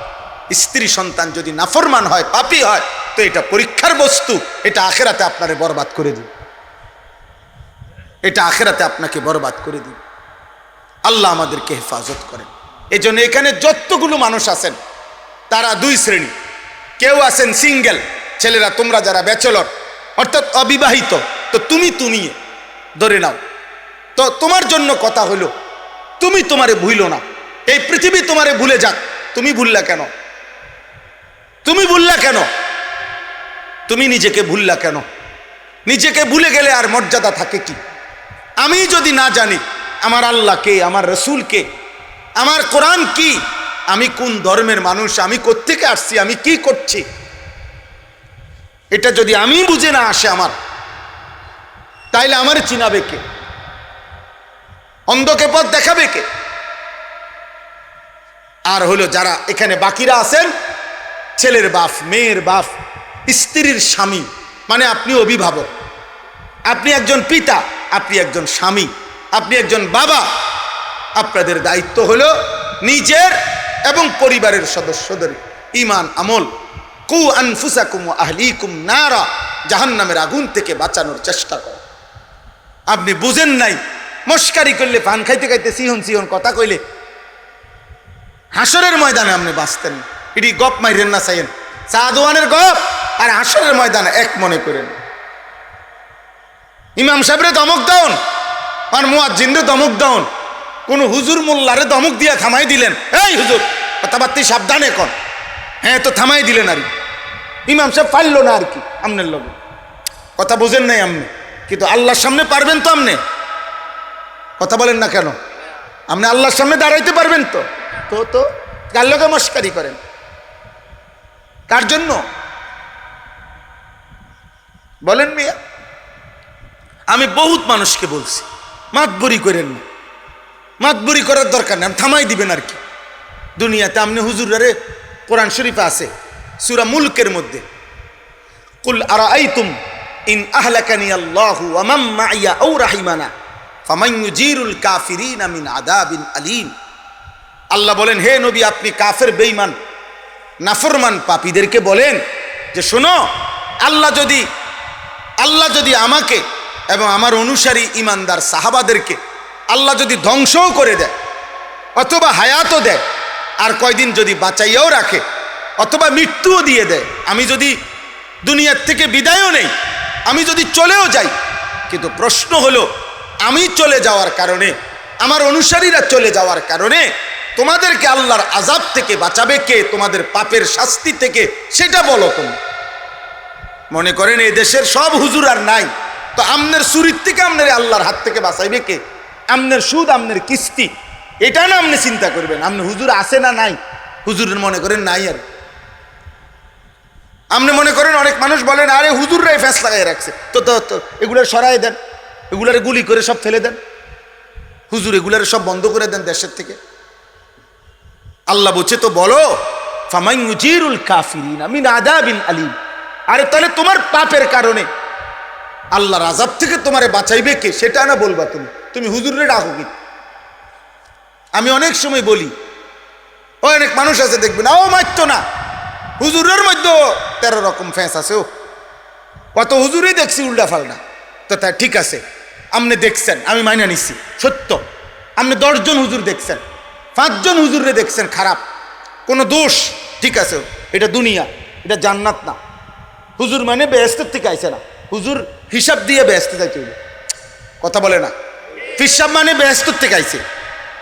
[SPEAKER 1] স্ত্রী সন্তান যদি নাফরমান হয়, পাপী হয়, তো এটা পরীক্ষার বস্তু, এটা আখিরাতে আপনারে বরবাদ করে দিবে, এটা আখিরাতে আপনাকে বরবাদ করে দিবে। আল্লাহ আমাদেরকে হেফাজত করেন। এই জন্য এখানে যতগুলো মানুষ আছেন তারা দুই শ্রেণী। কেউ আছেন সিঙ্গেল, ছেলেরা তোমরা যারা ব্যাচেলর অর্থাৎ অবিবাহিত, তো তুমি ধরে নাও, তো তোমার জন্য কথা হলো, তুমি তোমারে ভুলো না, এই পৃথিবী তোমারে ভুলে যাক, তুমি ভুললা কেন? তুমি ভুললা কেন? তুমি নিজেকে ভুললা কেন? নিজেকে ভুলে গেলে আর মর্যাদা থাকে কি? আমি যদি না জানি আমার আল্লাহ কে, আমার রসুল কে, আমার কোরআন কি, আমি কোন ধর্মের মানুষ, আমি কোত্থেকে আসছি, আমি কি করছি, এটা যদি আমি বুঝে না আসে আমার, তাইলে আমার চিনাবে কে? অন্ধকে পথ দেখাবে কে? আর হলো যারা এখানে বাকিরা আছেন, ছেলের বাপ, মেয়ের বাপ, স্ত্রীর স্বামী, মানে আপনি অভিভাবক, আপনি একজন পিতা, আপনি একজন স্বামী, আপনি একজন বাবা। আপনাদের দায়িত্ব হলো নিজের এবং পরিবারের সদস্যদের ঈমান আমল, কু আনফুসাকুম ওয়া আহলিকুম নারা, জাহান্নামের আগুন থেকে বাঁচানোর চেষ্টা করা। আপনি বুঝেন নাই, মস্কারি করলে, পান খাইতে খাইতে সিহন সিহন কথা কইলে হাসরের ময়দানে আপনি বাঁচতেন। এটি গপ মাইরেন না, চাইেন চা দোয়ানের গপ আর হাসরের ময়দানে এক মনে করেন। ইমাম সাহেবরে দমক দাউন আর মুয়াজ্জিনরে দমক দাউন, কোন হুজুর মোল্লারে দমক দিয়া থামাই দিলেন, এই হুজুর কথাবার্তি সাবধানে কন, হ্যাঁ তো থামাই দিলেন। আর ইমাম সাহেব পারলো না আর কি, আমনের লোক কথা বোঝেন নাই আপনি, কিন্তু আল্লাহর সামনে পারবেন তো? আপনি কথা বলেন না কেন? আপনি আল্লাহর সামনে দাঁড়াইতে পারবেন তো? তো কার লোকে মস্কারি করেন? কার জন্য বলেন মিয়া? আমি বহুত মানুষকে বলছি মাতবরি করেন না, মাতবরি করার দরকার নেই, থামাই দিবেন আর কি। দুনিয়াতে আপনি হুজুরে কোরআন শরীফে আছে সূরা মুলকের মধ্যে, কুল আরাআইতুম ইন আহলাকানি আল্লাহু ওয়া মান মাইয়া আও রাহিমানা ফামান ইউজিরুল কাফিরিনা মিন আযাবিন আলীম। আল্লাহ বলেন, হে নবী আপনি কাফের, বেঈমান, নাফরমান পাপীদেরকে বলেন যে শোনো, আল্লাহ যদি আমাকে এবং আমার অনুসারী ইমানদার সাহাবাদেরকে আল্লাহ যদি ধ্বংসও করে দেয় অথবা হায়াতও দেয়, আর কয়দিন যদি বাঁচাইয়াও রাখে অথবা মৃত্যুও দিয়ে দেয়, আমি যদি দুনিয়ার থেকে বিদায়ও নেই, আমি যদি চলেও যাই, কিন্তু প্রশ্ন হলো আমি চলে যাওয়ার কারণে, আমার অনুসারীরা চলে যাওয়ার কারণে তোমাদেরকে আল্লাহর আযাব থেকে বাঁচাবে কে? তোমাদের পাপের শাস্তি থেকে সেটা বলো তুমি। মনে করেন এই দেশের সব হুজুর আর নাই, তো আমনের চুরির থেকে আমনের আল্লাহর হাত থেকে বাঁচাইবে কে? আমনের সুদ, আমনের কিস্তি, এটা না আপনি চিন্তা করবেন। আপনি হুজুর আছে না নাই? হুজুরের মনে করেন নাই। আর আপনি মনে করেন অনেক মানুষ বলেন আরে হুজুররাই ফ্যাঁস লাগাই রাখছে, তো এগুলো সরাই দেন, এগুলার গুলি করে সব ফেলে দেন, হুজুর এগুলার সব বন্ধ করে দেন দেশের থেকে। আল্লাহ বলছে তো বলো ফামান ইউজিরুল কাফিরিনা মিন আযাবিন আলীম। আরে তাহলে তোমার পাপের কারণে আল্লাহর আযাব থেকে তোমারে বাঁচাইবে কে সেটা না বলবা তুমি। তুমি হুজুরে ডাকো কি? আমি অনেক সময় বলি, অনেক মানুষ আছে দেখবেন ও মারতো না, হুজুরের মধ্যে 13 রকম ফ্যাঁস আছে। ও কত হুজুরই দেখছি উল্টা ফাল্টা। তো তা ঠিক আছে, আপনি দেখছেন, আমি মাইনা নিচ্ছি, সত্য। আপনি 10 জন হুজুর দেখছেন, 5 জন হুজুরে দেখছেন খারাপ, কোনো দোষ, ঠিক আছে, এটা দুনিয়া, এটা জান্নাত না। হুজুর মানে বেহেশতের থেকে আইছে না, হুজুর হিসাব দিয়ে বেহেশতে যাইতে হইল, কথা বলে না। হিসাব মানে বেহেশতের থেকে আইছে,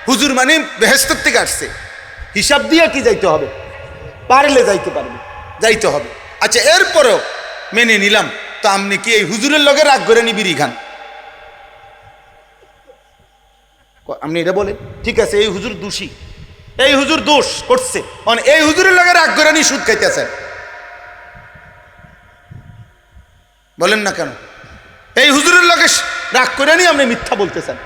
[SPEAKER 1] হুজুর মানে বেহেশতের থেকে আসছে, হিসাব দিয়ে কি যাইতে হবে? পারলে যাইতে পারবে, যাইতে হবে। আচ্ছা এরপরেও মেনে নিলাম, তো আপনি কি এই হুজুরের লগে রাগ করে নি বিড়ি খান? আপনি এটা বলেন ঠিক আছে এই হুজুর দোষী, এই হুজুর দোষ করছে, এই হুজুরের লগে রাগ করে নি সুদ খাইতেছেন, বলেন না কেন? এই হুজুরের লগে রাগ করে নি আপনি মিথ্যা বলতেছেন,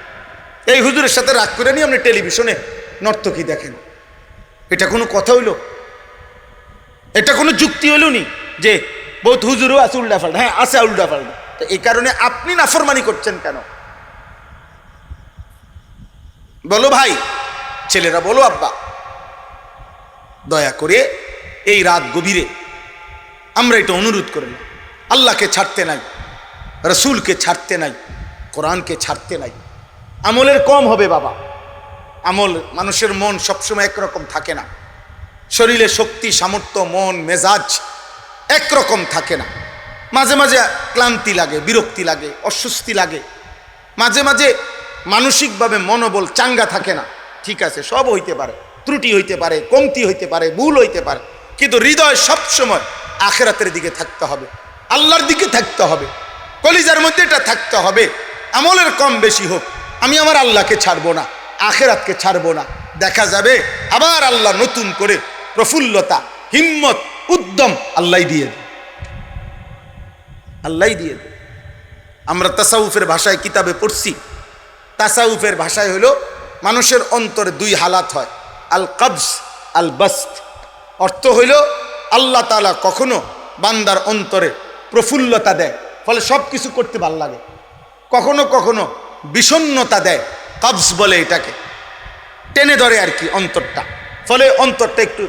[SPEAKER 1] এই হুজুরের সাথে রাগ করে নি আপনি টেলিভিশনে নর্তকী দেখেন। এটা কোনো কথা হইল? এটা কোনো যুক্তি হইল নি যে বহুত হুজুরও আছে উল্টা ফাল্টা? হ্যাঁ আছে উল্টা ফাল্টা, তো এই কারণে আপনি নাফরমানি করছেন কেন? বলো ভাই, ছেলেরা বলো আব্বা, দয়া করে এই রাত গভীরে আমরা এটা অনুরোধ করি, আল্লাহকে ছাড়তে নাই, রসুলকে ছাড়তে নাই, কোরআনকে ছাড়তে নাই। আমলের কম হবে বাবা, আমল, মানুষের মন সবসময় একরকম থাকে না, শরীরে শক্তি সামর্থ্য মন মেজাজ একরকম থাকে না, মাঝে মাঝে ক্লান্তি লাগে, বিরক্তি লাগে, অস্বস্তি লাগে, মাঝে মাঝে মানসিকভাবে মনোবল চাঙ্গা থাকে না, ঠিক আছে, সব হইতে পারে, ত্রুটি হইতে পারে, কমতি হইতে পারে, ভুল হইতে পারে, কিন্তু হৃদয় সবসময় আখিরাতের দিকে থাকতে হবে, আল্লাহর দিকে থাকতে হবে, কলিজার মধ্যে এটা থাকতে হবে। আমলের কম বেশি হোক, আমি আমার আল্লাহকে ছাড়বো না, আখিরাতকে ছাড়বো না। দেখা যাবে আবার আল্লাহ নতুন করে প্রফুল্লতা, হিম্মত, উদ্যম আল্লাহ দিয়ে দেয়, আল্লাহ দিয়ে দেয়। আমরা তাসাউফের ভাষায় কিতাবে পড়ছি, তাসাউফের ভাষায় হলো মানুষের অন্তরে 2 হালাত হয়, আল কবজ আল বাস্ত। অর্থ হইল আল্লাহ তাআলা কখনো বান্দার অন্তরে প্রফুল্লতা দেয়, ফলে সব কিছু করতে ভাল লাগে, কখনো কখনো বিষণ্ণতা দেয়, কবজ বলে এটাকে, টেনে ধরে আর কি অন্তরটা, ফলে অন্তরটা একটু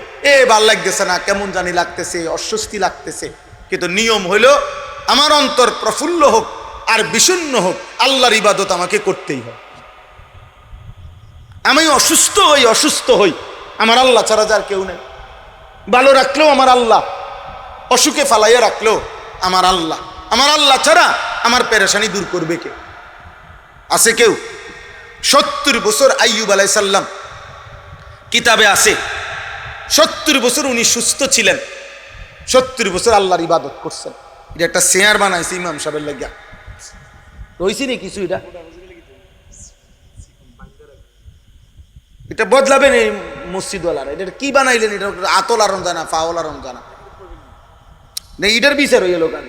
[SPEAKER 1] ভাল লাগতেছে না, কেমন জানি লাগতেছে, অস্বস্তি লাগতেছে। কিন্তু নিয়ম হইল আমার অন্তর প্রফুল্ল হোক আর বিষণ্ণ হোক, আল্লাহর ইবাদত আমাকে করতেই হয়। আমি অসুস্থ হই, আমার আল্লাহ ছাড়া যার কেউ নেই, ভালো রাখলেও আমার আল্লাহ, অসুখে ফালাইয়া রাখলেও আমার আল্লাহ, আমার আল্লাহ ছাড়া আমার পেরেশানি দূর করবে কে? আছে কেউ? 70 বছর আইয়ুব আলাইহিস সালাম কিতাবে আছে, 70 বছর উনি সুস্থ ছিলেন, 70 বছর আল্লাহর ইবাদত করছেন। এটা একটা শেয়ার বানাইছে ইমাম সাহেবের লাগিয়া, রইছি নি কিছু, এটা বদলাবেন এই মসজিদওয়ালারা, এটা কি বানাইলেন, এটা আতল আরম জানা, ফাওল আরম জানা, এটার বিচার হইল কেন?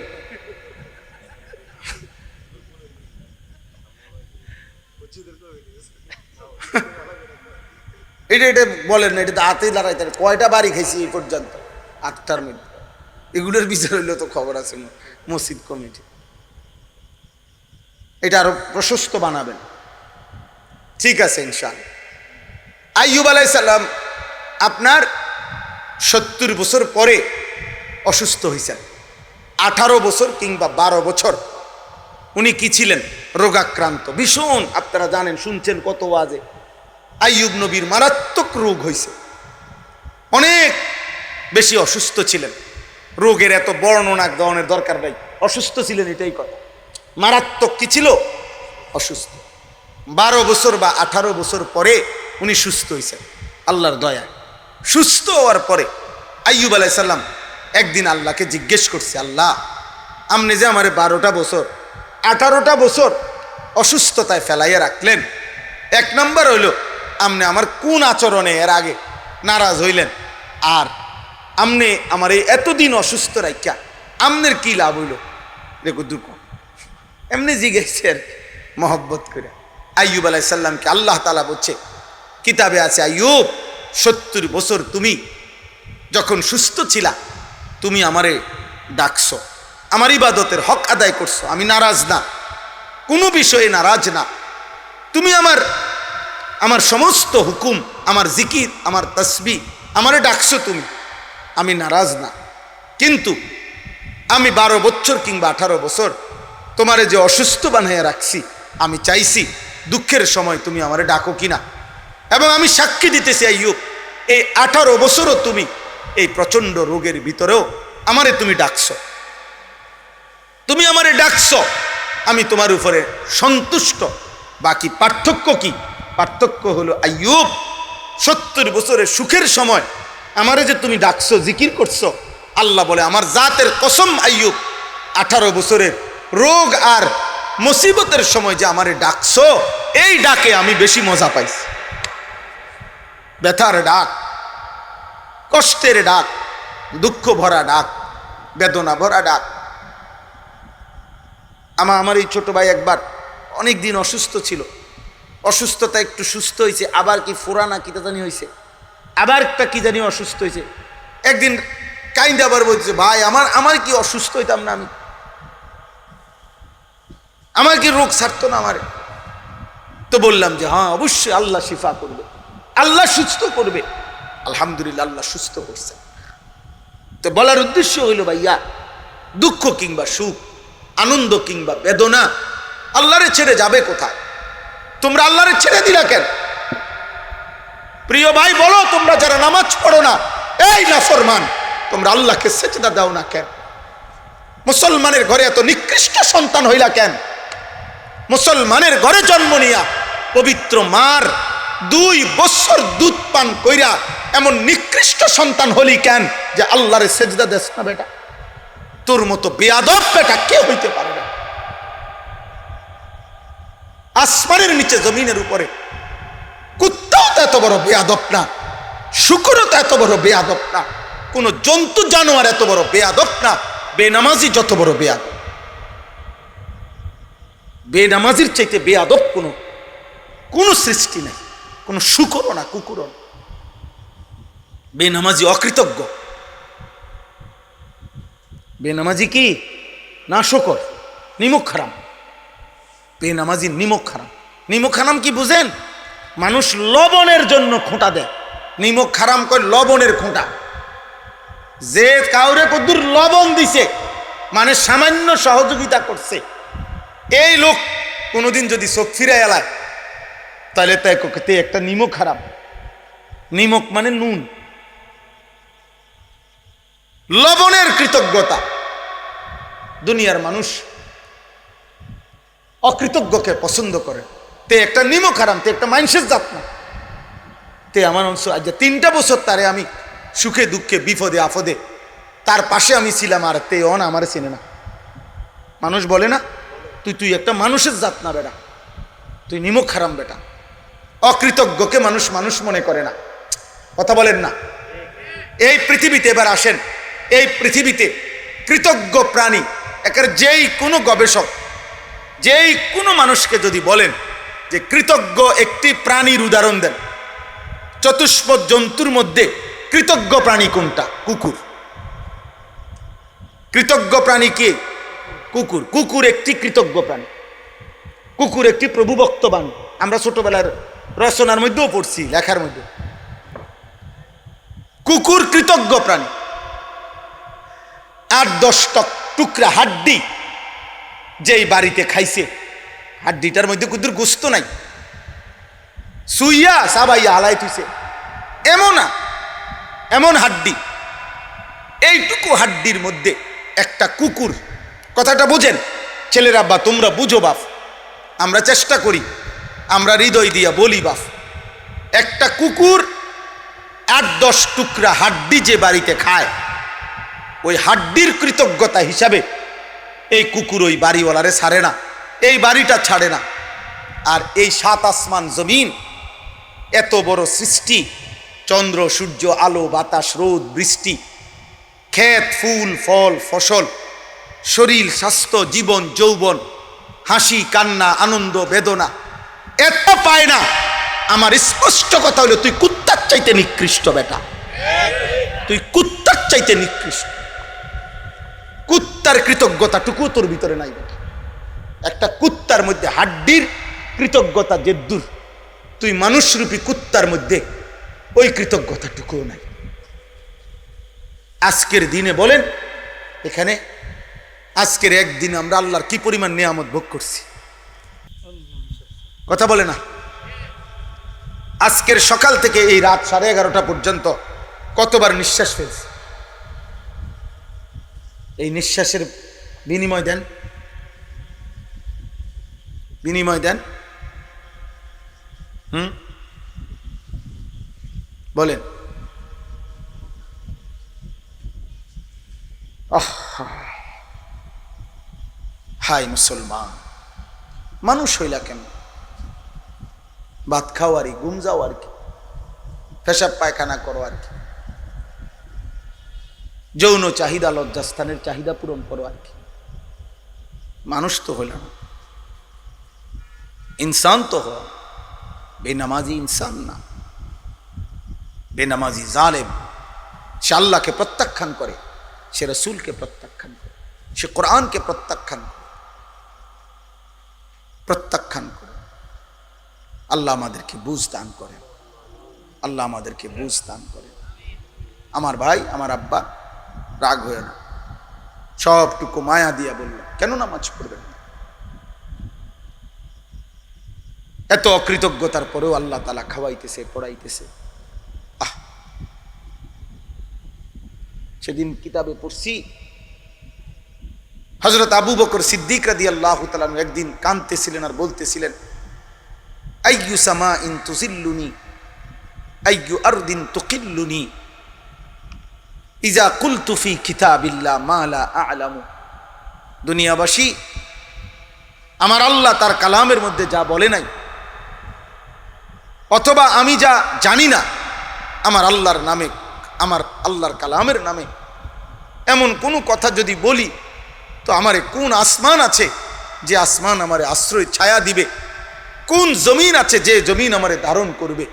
[SPEAKER 1] এটা বলেন না, এটা তো হাতেই লড়াইতে, কয়টা বাড়ি খাইছি এই পর্যন্ত? 8টার মধ্যে। এগুলোর বিচার হইলে তো খবর আছে মসজিদ কমিটি, এটা আরো প্রশস্ত বানাবেন, ঠিক আছে ইনশাআল্লাহ। আইয়ুব আলাইহিস সালাম আপনার 70 বছর পরে অসুস্থ হয়েছেন, 18 বছর কিংবা 12 বছর উনি কি ছিলেন? রোগাক্রান্ত ভীষণ, আপনারা জানেন, শুনছেন কত ওয়াজে আইয়ুব নবীর মারাত্মক রোগ হয়েছে, অনেক বেশি অসুস্থ ছিলেন। রোগের এত বর্ণনা দেওয়ানোর দরকার নাই, অসুস্থ ছিলেন, এটাই কথা। মারাত্মক কি ছিল? অসুস্থ। 12 বছর বা 18 বছর পরে উনি সুস্থ হয়েছেন আল্লাহর দয়ায়। সুস্থ হওয়ার পরে আইয়ুব আলাইহিস সালাম একদিন আল্লাহকে জিজ্ঞেস করছে, আল্লাহ, আপনি যে আমার 12টা বছর 18টা বছর অসুস্থতায় ফেলাইয়া রাখলেন, এক নম্বর হইল আপনি আমার কোন আচরণে এর আগে নারাজ হইলেন, আর আপনি আমার এই এতদিন অসুস্থ রাখিয়া আপনার কি লাভ হইল? দেখো দুঃখ এমনি জিজ্ঞেসছে আর মহব্বত করে। আইয়ুব আলাইহিস সালামকে আল্লাহ তাআলা বলছে, কিতাবে আছে, আইয়ুব 70 বছর তুমি যখন সুস্থ ছিলা তুমি আমারে ডাকছো, আমার ইবাদতের হক আদায় করছো, আমি নারাজ না, কোনো বিষয়ে নারাজ না। তুমি আমার সমস্ত হুকুম, আমার জিকির, আমার তাসবিহ, আমারে ডাকছো তুমি, আমি নারাজ না। কিন্তু আমি 12 বছর কিংবা 18 বছর তোমারে যে অসুস্থ বানাইয়া রাখছি, আমি চাইছি দুঃখের সময় তুমি আমারে ডাকো কিনা। এবং আমি সাক্ষী দিতেছি আইয়ুব, এই 18 বছরও তুমি এই প্রচন্ড রোগের ভিতরেও আমারে তুমি ডাকছো, তুমি আমারে ডাকছো, আমি তোমার উপরে সন্তুষ্ট। বাকি পার্থক্য কি? পার্থক্য হলো আইয়ুব 70 বছরের সুখের সময় আমারে যে তুমি ডাকছো, জিকির করছো, আল্লাহ বলে আমার জাতের কসম আইয়ুব 18 বছরের রোগ আর মুসিবতের সময় যে আমারে ডাকছো, এই ডাকে আমি বেশি মজা পাইছি। ব্যথার ডাক, কষ্টের ডাক, দুঃখ ভরা ডাক, বেদনা ভরা ডাক। আমার এই ছোট ভাই একবার অনেক দিন অসুস্থ ছিল, অসুস্থতা একটু সুস্থ হয়েছে, আবার কি ফোরানা কি জানি হয়েছে, আবার একটা কি জানি অসুস্থ হয়েছে। একদিন কাইন্ডে আবার বলছে, ভাই আমার কি অসুস্থ হইতাম না, আমার কি রোগ ছাড়তো না আমারে? তো বললাম যে হ্যাঁ, অবশ্যই আল্লাহ শিফা করবে, আল্লাহ সুস্থ করবে। আলহামদুলিল্লাহ, আল্লাহ সুস্থ করছে। তো বলার উদ্দেশ্য হইল, ভাইয়া, দুঃখ কিংবা সুখ, আনন্দ কিংবা বেদনা আল্লাহরে ছেড়ে যাবে কোথায়? তোমরা আল্লাহরে ছেড়ে দিলা কেন? প্রিয় ভাই বলো, তোমরা যারা নামাজ পড়ো না, এই নাফরমান, তোমরা আল্লাহকে সেজদা দাও না কেন? মুসলমানের ঘরে এত নিকৃষ্ট সন্তান হইলা কেন? মুসলমানের ঘরে জন্ম নিয়া পবিত্র মার 2 বছর দুধ পান কইরা এমন নিকৃষ্ট সন্তান হলি কেন যে আল্লাহরে সেজদা দেস না? বেটা, তোর মতো বেয়াদব বেটা কে হইতে পারে না? আসমানের নিচে জমিনের উপরে কুত্তাও তো এত বড় বেয়াদব না, শুকরও তো এত বড় বেয়াদব না, কোন জন্তু জানোয়ার এত বড় বেয়াদব না। বেনামাজি যত বড় বেয়াদব, বেনামাজির চাইতে বেয়াদব কোন সৃষ্টি নাই, কোন শুকরও না, কুকুরও না। বেনামাজি অকৃতজ্ঞ, বেনামাজি কি না শুকর, নিমক হারাম। বেনামাজি নিমক হারাম। নিমক হারাম কি বুঝেন? মানুষ লবণের জন্য খোঁটা দেয়, নিমক হারাম কয় লবণের খোঁটা। যে কাউরে কদ্দুর লবণ দিছে মানে সামান্য সহযোগিতা করছে, এই লোক কোনোদিন যদি চোখ ফিরে এলায় তাহলে তাই একটা নিমক হারাম। নিমক মানে নুন, লবণের কৃতজ্ঞতা। দুনিয়ার মানুষ অকৃতজ্ঞকে পছন্দ করে, তে একটা নিমক হারাম, তে একটা মানুষের জাত না। তে আমার অংশ আজ 3টা বছর তারে আমি সুখে দুঃখে বিপদে আপদে তার পাশে আমি ছিলাম, আর তে অন আমার চেনে না। মানুষ বলে না, তুই একটা মানুষের জাত না বেটা, তুই নিমক হারাম বেটা। অকৃতজ্ঞকে মানুষ মনে করে না। কথা বলেন না? এই পৃথিবীতে এবার আসেন, এই পৃথিবীতে কৃতজ্ঞ প্রাণী একের যেই কোনো গবেষক, যেই কোনো মানুষকে যদি বলেন যে কৃতজ্ঞ একটি প্রাণীর উদাহরণ দেন, চতুষ্পদ জন্তুর মধ্যে কৃতজ্ঞ প্রাণী কোনটা? কুকুর। কৃতজ্ঞ প্রাণী কে? কুকুর। কুকুর একটি কৃতজ্ঞ প্রাণী, কুকুর একটি প্রভুভক্ত প্রাণী। আমরা ছোটবেলার রচনার মধ্যেও পড়ছি, লেখার মধ্যে কুকুর কৃতজ্ঞ প্রাণী। 8-10 টুকরা হাড্ডি যেই বাড়িতে খাইছে, হাড্ডিটার মধ্যে কুদুর গোস্ত নাই, সুইয়া সাবাইয়া হালাই তুইছে, এমন হাড্ডি। এইটুকু হাড্ডির মধ্যে একটা কুকুর, কথাটা বুঝেন ছেলেরা, বা তোমরা বুঝো বাপ, আমরা চেষ্টা করি, আমরা হৃদয় দিয়া বলি বাপ, একটা কুকুর 8-10 টুকরা হাড্ডি যে বাড়িতে খায়, ওই হাড্ডির কৃতজ্ঞতা হিসাবে এই কুকুর ওই বাড়িওয়ালারে ছাড়ে না, এই বাড়িটা ছাড়ে না। আর এই 7 আসমান জমিন, এত বড় সৃষ্টি, চন্দ্র সূর্য, আলো বাতাস, রোদ বৃষ্টি, ক্ষেত ফুল ফল ফসল, শরীর স্বাস্থ্য, জীবন যৌবন, হাসি কান্না, আনন্দ বেদনা, এত পায় না। আমার স্পষ্ট কথা হলো, তুই কুত্তার চাইতে নিকৃষ্ট বেটা, তুই কুত্তার চাইতে নিকৃষ্ট। কুত্তার কৃতজ্ঞতাটুকু তোর ভিতরে নাই বেটা। একটা কুত্তার মধ্যে হাড্ডির কৃতজ্ঞতা যে দূর, তুই মানুষরূপী কুত্তার মধ্যে ওই কৃতজ্ঞতাটুকুও নাই। আজকের দিনে বলেন, এখানে আজকের একদিন আমরা আল্লাহর কি পরিমাণ নিয়ামত ভোগ করছি, কথা বলে না? আজকের সকাল থেকে এই রাত 11:30 পর্যন্ত কতবার নিঃশ্বাস ফেলছি? এই নিঃশ্বাসের বিনিময় দেন, বিনিময় দেন। বলেন। হাই মুসলমান, মানুষ হইলা কেন? ভাত খাও আর ঘুম যাও আর কি, পেশাব পায়খানা করো আর কি, যৌন চাহিদা লজ্জাস্থানের চাহিদা পূরণ করো আর কি। মানুষ তো হইল না, ইনসান তো হ। বেনামাজি ইনসান না, বেনামাজি জালেম। সে আল্লাহকে প্রত্যাখ্যান করে, সে রসুলকে প্রত্যাখ্যান করে, সে কোরআনকে প্রত্যাখ্যান করে। আল্লাহ আমাদেরকে বুঝ দান করেন, আল্লাহ আমাদেরকে বুঝ দান করেন। আমার ভাই, আমার আব্বা, রাগ হয়ে না, সবটুকু মায়া দিয়া বললেন, কেন নামাজ পড়বেন না? এত অকৃতজ্ঞতার পরেও আল্লাহ তাআলা খাওয়াইতেছে, পড়াইতেছে। সেদিন কিতাবে পড়ছি, হযরত আবু বকর সিদ্দিক রাদিয়াল্লাহু তাআলা একদিন কাঁদতেছিলেন আর বলতেছিলেন, আইয়ু সামাইন তুজিল্লুনি আইয়ু আরদিন তুকিল্লুনি ইজা কুলতু ফি কিতাবিল্লাহ মা লা আ'লামু। দুনিয়াবাসী, আমার আল্লাহ তার কালামের মধ্যে যা বলে নাই, অথবা আমি যা জানি না, আমার আল্লাহর নামে, আমার আল্লাহর কালামের নামে এমন কোনো কথা যদি বলি, তো আমারে কোন আসমান আছে যে আসমান আমারে আশ্রয় ছায়া দিবে? কোন জমিন আছে যে জমিন আমারে ধারণ করবে?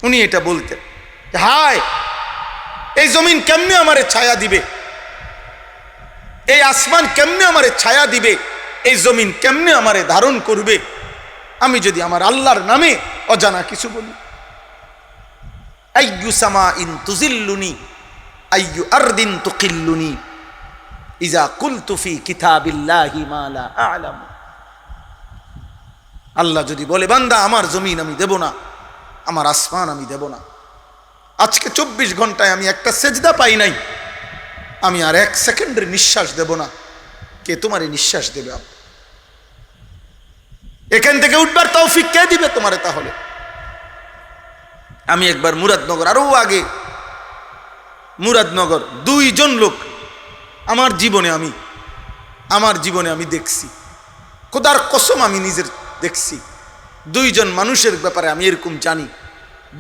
[SPEAKER 1] উনি এটা বলতেন, হায় এই জমিন কেমনে আমারে ছায়া দিবে, এই আসমান কেমনে আমারে ছায়া দিবে, এই জমিন কেমনে আমারে ধারণ করবে আমি যদি আমার আল্লাহর নামে অজানা কিছু বলি। আইয়ু সামাইন তুজিল্লুনি আইয়ু আরদিন তুকিল্লুনি ইজা কুলতু ফি কিতাবিল্লাহি মা লা আ'লামু। আল্লাহ যদি বলে, বান্দা আমার জমিন আমি দেব না, আমার আসমান আমি দেব না, আজকে 24 ঘন্টায় আমি একটা সেজদা পাই নাই, আমি আর 1 সেকেন্ডের নিঃশ্বাস দেব না, কে তোমার নিঃশ্বাস দেবে? এখান থেকে উঠবার তৌফিক কে দিবে তোমারে? তাহলে আমি একবার মুরাদনগর, আরো আগে মুরাদনগর, 2 জন লোক আমার জীবনে আমি দেখছি, খোদার কসম আমি নিজের দেখছি। 2 জন মানুষের ব্যাপারে আমি এরকম জানি,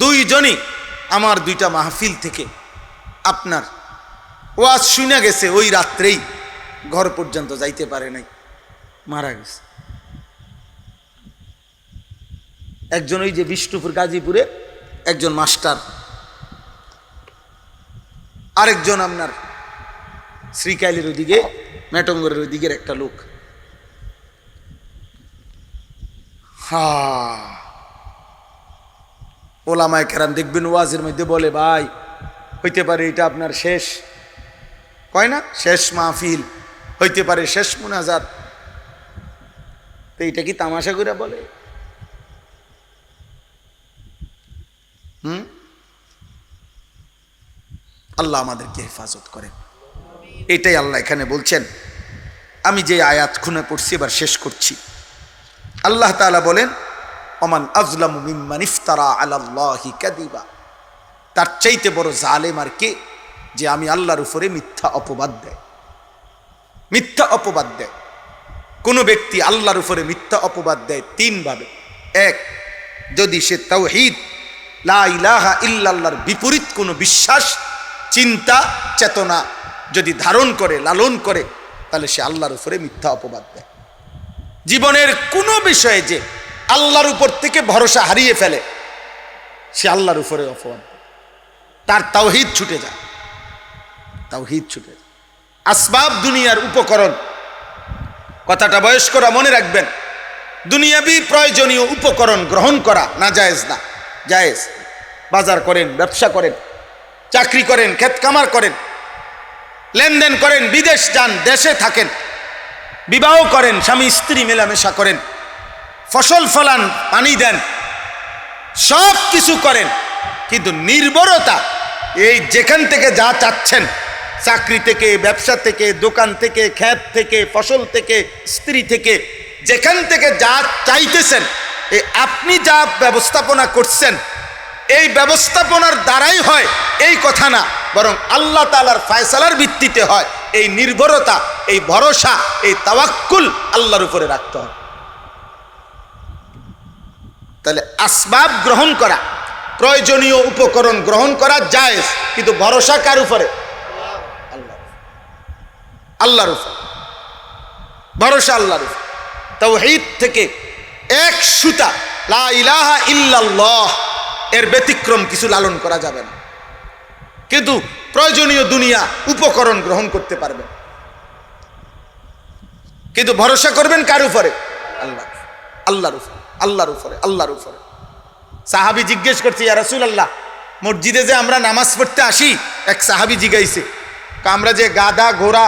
[SPEAKER 1] 2 জনই আমার 2টা মাহফিল থেকে আপনার ওয়াজ শুনে গেছে, ওই রাত্রেই ঘর পর্যন্ত যাইতে পারে নাই, মারা গেছে। একজন ওই যে বিষ্ণুপুর গাজীপুরে একজন মাস্টার, আরেকজন আপনার শ্রীকাইলের ওইদিকে মেটঙ্গরের ওইদিকের একটা লোক। ওলামায়ে কেরাম দেখবেন ওয়াজের মধ্যে বলে, ভাই হইতে পারে এটা আপনার শেষ, কয় না, শেষ মাহফিল, হইতে পারে শেষ মুনাজাত। তো এটা কি তামাশা করে বলে? আল্লাহ আমাদেরকে হেফাজত করেন। এটাই আল্লাহ এখানে বলছেন। আমি যে আয়াত খুনে পড়ছি এবার শেষ করছি। আল্লাহ তাআলা বলেন, ওমান আযলামু মিম্মান ইফতারা আলাল্লাহি কাযিবা, তার চাইতে বড় জালেম আর কে, যে আমি আল্লাহর উপরে মিথ্যা অপবাদ দেয়। মিথ্যা অপবাদ দেয়। কোন ব্যক্তি আল্লাহর উপরে মিথ্যা অপবাদ দেয় তিন ভাবে। এক, যদি সে তাওহীদ লা ইলাহা ইল্লাল্লাহর বিপরীত কোনো বিশ্বাস, চিন্তা, চেতনা যদি ধারণ করে, লালন করে, তাহলে সে আল্লাহর উপরে মিথ্যা অপবাদ দেয়। জীবনের কোনো বিষয়ে যে আল্লাহর উপর থেকে ভরসা হারিয়ে ফেলে, সে আল্লাহর উপরে অপবাদ দেয়। তার তাওহীদ ছুটে যায়। তাওহীদ ছুটে যায়। আসবাব দুনিয়ার উপকরণ, কথাটা বয়স্করা মনে রাখবেন। দুনিয়াবি প্রয়োজনীয় উপকরণ গ্রহণ করা না জায়েজ না? জায়েজ। বাজার করেন, ব্যবসা করেন, চাকরি করেন, ক্ষেত কামার করেন, লেনদেন করেন, বিদেশ যান, দেশে থাকেন, বিবাহ করেন, স্বামী স্ত্রী মেলামেশা করেন, ফসল ফলান, পানি দেন, সব কিছু করেন, কিন্তু নির্ভরতা, এই যেখান থেকে যা চাচ্ছেন, চাকরি থেকে, ব্যবসা থেকে, দোকান থেকে, ক্ষেত থেকে, ফসল থেকে, স্ত্রী থেকে, যেখান থেকে যা চাইতেছেন, এই আপনি যা ব্যবস্থাপনা করছেন, এই ব্যবস্থাপনার দ্বারাই হয় এই কথা না, বরং আল্লাহ তাআলার ফয়সালার ভিত্তিতে হয়। এই নির্ভরতা, এই ভরসা, এই তাওয়াক্কুল আল্লাহর উপরে রাখতে হয়। তাহলে আসবাব গ্রহণ করা, প্রয়োজনীয় উপকরণ গ্রহণ করা জায়েজ, কিন্তু ভরসা কার উপরে? আল্লাহর উপরে। ভরসা আল্লাহর উপরে। তাওহীদ থেকে এক সুতা লা ইলাহা ইল্লাল্লাহ এর ব্যতিক্রম কিছু লালন করা যাবে না। কিন্তু প্রয়োজনীয় দুনিয়া উপকরণ গ্রহণ করতে পারবেন, কিন্তু ভরসা করবেন কার উপরে? আল্লাহ। আল্লাহর উপরে, আল্লাহর উপরে, আল্লাহর উপরে। সাহাবী জিজ্ঞেস করছে, ইয়া রাসূলুল্লাহ, মসজিদে যে আমরা নামাজ পড়তে আসি, এক সাহাবী জিজ্ঞাসে, আমরা যে গাধা ঘোড়া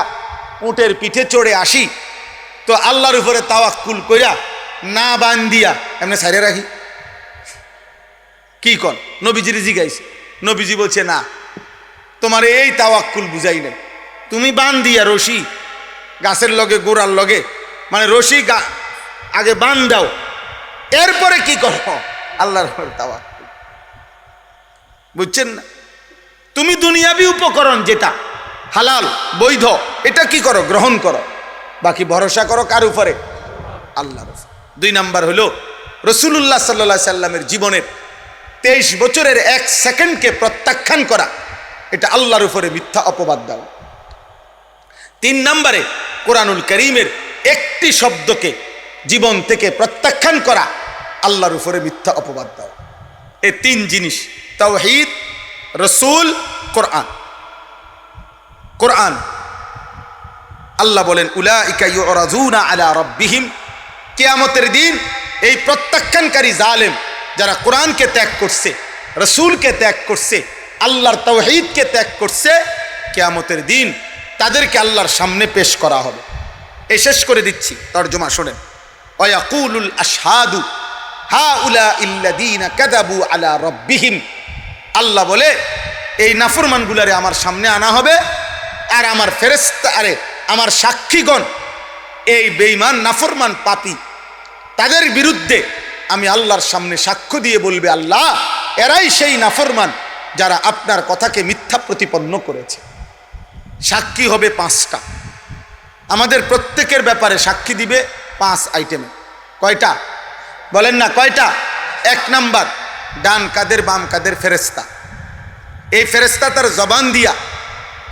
[SPEAKER 1] উটের পিঠে চড়ে আসি, তো আল্লাহর উপরে তাওয়াক্কুল কইরা না বান্দিয়া এমনি ছাইরে রাখি কি কন? নবীজির জিজ্ঞাসে। নবীজি বলছে, না, তোমার এই তাওয়াক্কুল বুঝাই নাই। তুমি বান্দিয়া রশি গাছের লগে, গোড়ার লগে, মানে রশি আগে বান দাও, এরপরে কি করো? আল্লাহর উপরে তাওয়াক্কুল। বুঝছেন না? তুমি দুনিয়াবি উপকরণ যেটা হালাল বৈধ, এটা কি করো? গ্রহণ করো। বাকি ভরসা করো কার উপরে? আল্লাহর উপরে। 2 নাম্বার হলো রাসূলুল্লাহ সাল্লাল্লাহু আলাইহি সাল্লামের জীবনের 23 বছরের 1 সেকেন্ডকে প্রত্যাখ্যান করা, এটা আল্লাহর উপরে মিথ্যা অপবাদ দেওয়া। 3 নম্বরে কোরআনুল কারীমের একটি শব্দকে জীবন থেকে প্রত্যাখ্যান করা, আল্লাহর উপরে মিথ্যা অপবাদ দেওয়া। এই 3 জিনিস, তাওহীদ, রাসূল, কোরআন। কোরআন আল্লাহ বলেন, উলাইকা ইউরাজুনা আলা রাব্বিহিম, কিয়ামতের দিন এই প্রত্যাখ্যানকারী জালেম যারা কোরআনকে ত্যাগ করছে, রাসূলকে ত্যাগ করছে, আল্লাহর তাওহীদকে ত্যাগ করছে, কিয়ামতের দিন তাদেরকে আল্লাহর সামনে পেশ করা হবে। এই শেষ করে দিচ্ছি, তরজমা শোনেন। ওয়ায়াকুলুল আশহাদু হাউলাইল্লাযীনা কাযাবু আলা রাব্বিহিম, আল্লাহ বলে এই নাফরমানগুলারে আমার সামনে আনা হবে, আর আমার ফেরেশতা, আমার সাক্ষীগণ, এই বেঈমান নাফরমান পাপী, তাদের বিরুদ্ধে আমি আল্লাহর সামনে সাক্ষ্য দিয়ে বলবে, আল্লাহ, এরাই সেই নাফরমান যারা আপনার কথাকে মিথ্যা প্রতিপন্ন করেছে। সাক্ষী হবে 5টা। আমাদের প্রত্যেকের ব্যাপারে সাক্ষী দিবে 5 আইটেমে। কয়টা বলেন না? কয়টা? 1 নাম্বার, ডান কাদের বাম কাদের ফেরেশতা। এই ফেরেশতা তার জবান দিয়া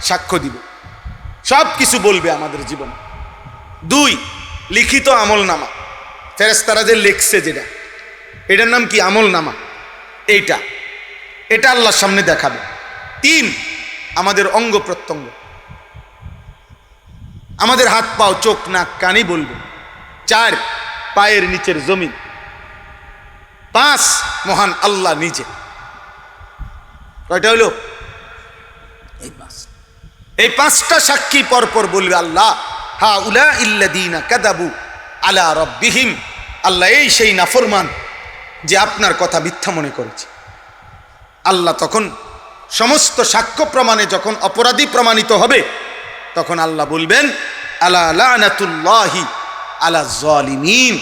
[SPEAKER 1] সাক্ষ্য দিবে, সব কিছু বলবে আমাদের জীবন। 2, লিখিত আমল নামা। ফেরেশতারা যে লিখছে, যেটা, এটার নাম কি? আমল নামা। এটা আল্লাহর সামনে দেখাবে। 3, আমাদের অঙ্গ প্রত্যঙ্গ, আমাদের হাত পাও, চোখ নাক কানই বলবে। 4, পায়ের নিচের জমিন। 5, মহান আল্লাহ নিজে। কয়টা হইল? এই 5টা সাক্ষী পরপর বলবে, আল্লাহ হাউলাইল্লাযীনা কাযাবু আলা রাব্বিহিম, আল্লাহ এই সেই নাফরমান যে আপনার কথা মিথ্যা মনে করেছে। আল্লাহ তখন সমস্ত সাক্ষ্য প্রমাণে যখন অপরাধী প্রমাণিত হবে, তখন আল্লাহ বলবেন আলা লানাতুল্লাহি আলা যালিমিন,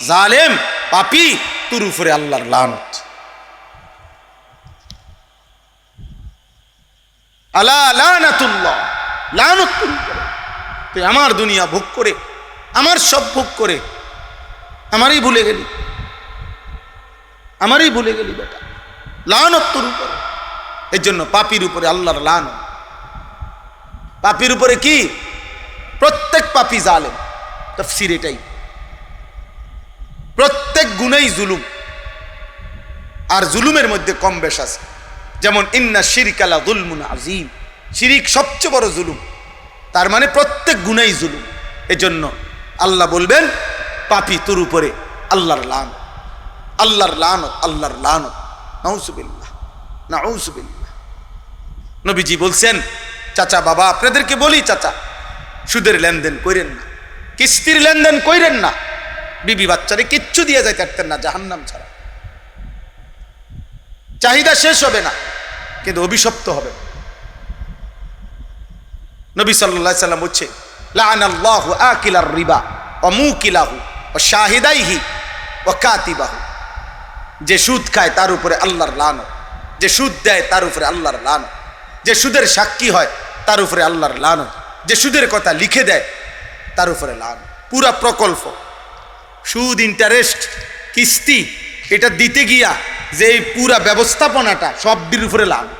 [SPEAKER 1] জালেম পাপী তোর উপরে আল্লাহর লানত। আলা লানাতুল্লাহ, লানত তোর উপরে। তুই আমার দুনিয়া ভোগ করে, আমার সব ভোগ করে আমারই ভুলে গেলি, আমারই ভুলে গেলি বেটা, লানত তোর উপরে। এই জন্য পাপীর উপরে আল্লাহর লানত। পাপীর উপরে কি? প্রত্যেক পাপী জালেম, তাফসীর এটাই। প্রত্যেক গুনাহই জুলুম, আর জুলুমের মধ্যে কম বেশ আছে। যেমন ইন্না শিরকা লা যুলমুন আযীম, শিরিক সবচেয়ে বড় জুলুম, তার মানে প্রত্যেক গুনাহই জুলুম। এজন্য আল্লাহ বলবেন পাপী তোর উপরে আল্লাহর লানত, আল্লাহর লানত, আল্লাহর লানত। নাউযুবিল্লাহ, নাউযুবিল্লাহ। নবীজি বলছেন, চাচা বাবা আপনাদেরকে বলি, চাচা সুদের লেনদেন কইরেন না, কিস্তির লেনদেন কইরেন না, বিবি বাচ্চারে কিচ্ছু দিয়ে যাইতে পারতেন না জাহান্নাম ছাড়া। চাহিদা শেষ হবে না, কিন্তু অভিশপ্ত হবে। নবী সাল্লাল্লাহু আলাইহি সাল্লাম বলছে লাআনাল্লাহু আকিলার রিবা ওয়া মুকিলাহু ওয়া শাহিদাইহি ওয়া কাতিবাহু। যে সুদ খায় তার উপরে আল্লাহর লানত, যে সুদ দেয় তার উপরে আল্লাহর লানত, যে সুদের সাক্ষী হয় তার উপরে আল্লাহর লানত, যে সুদের কথা লিখে দেয় তার উপরে লানত। পুরা প্রকল্প, সুদ, ইন্টারেস্ট, কিস্তি, এটা দিতে গিয়া যে এই পুরা ব্যবস্থাপনাটা সবটির উপরে লানত।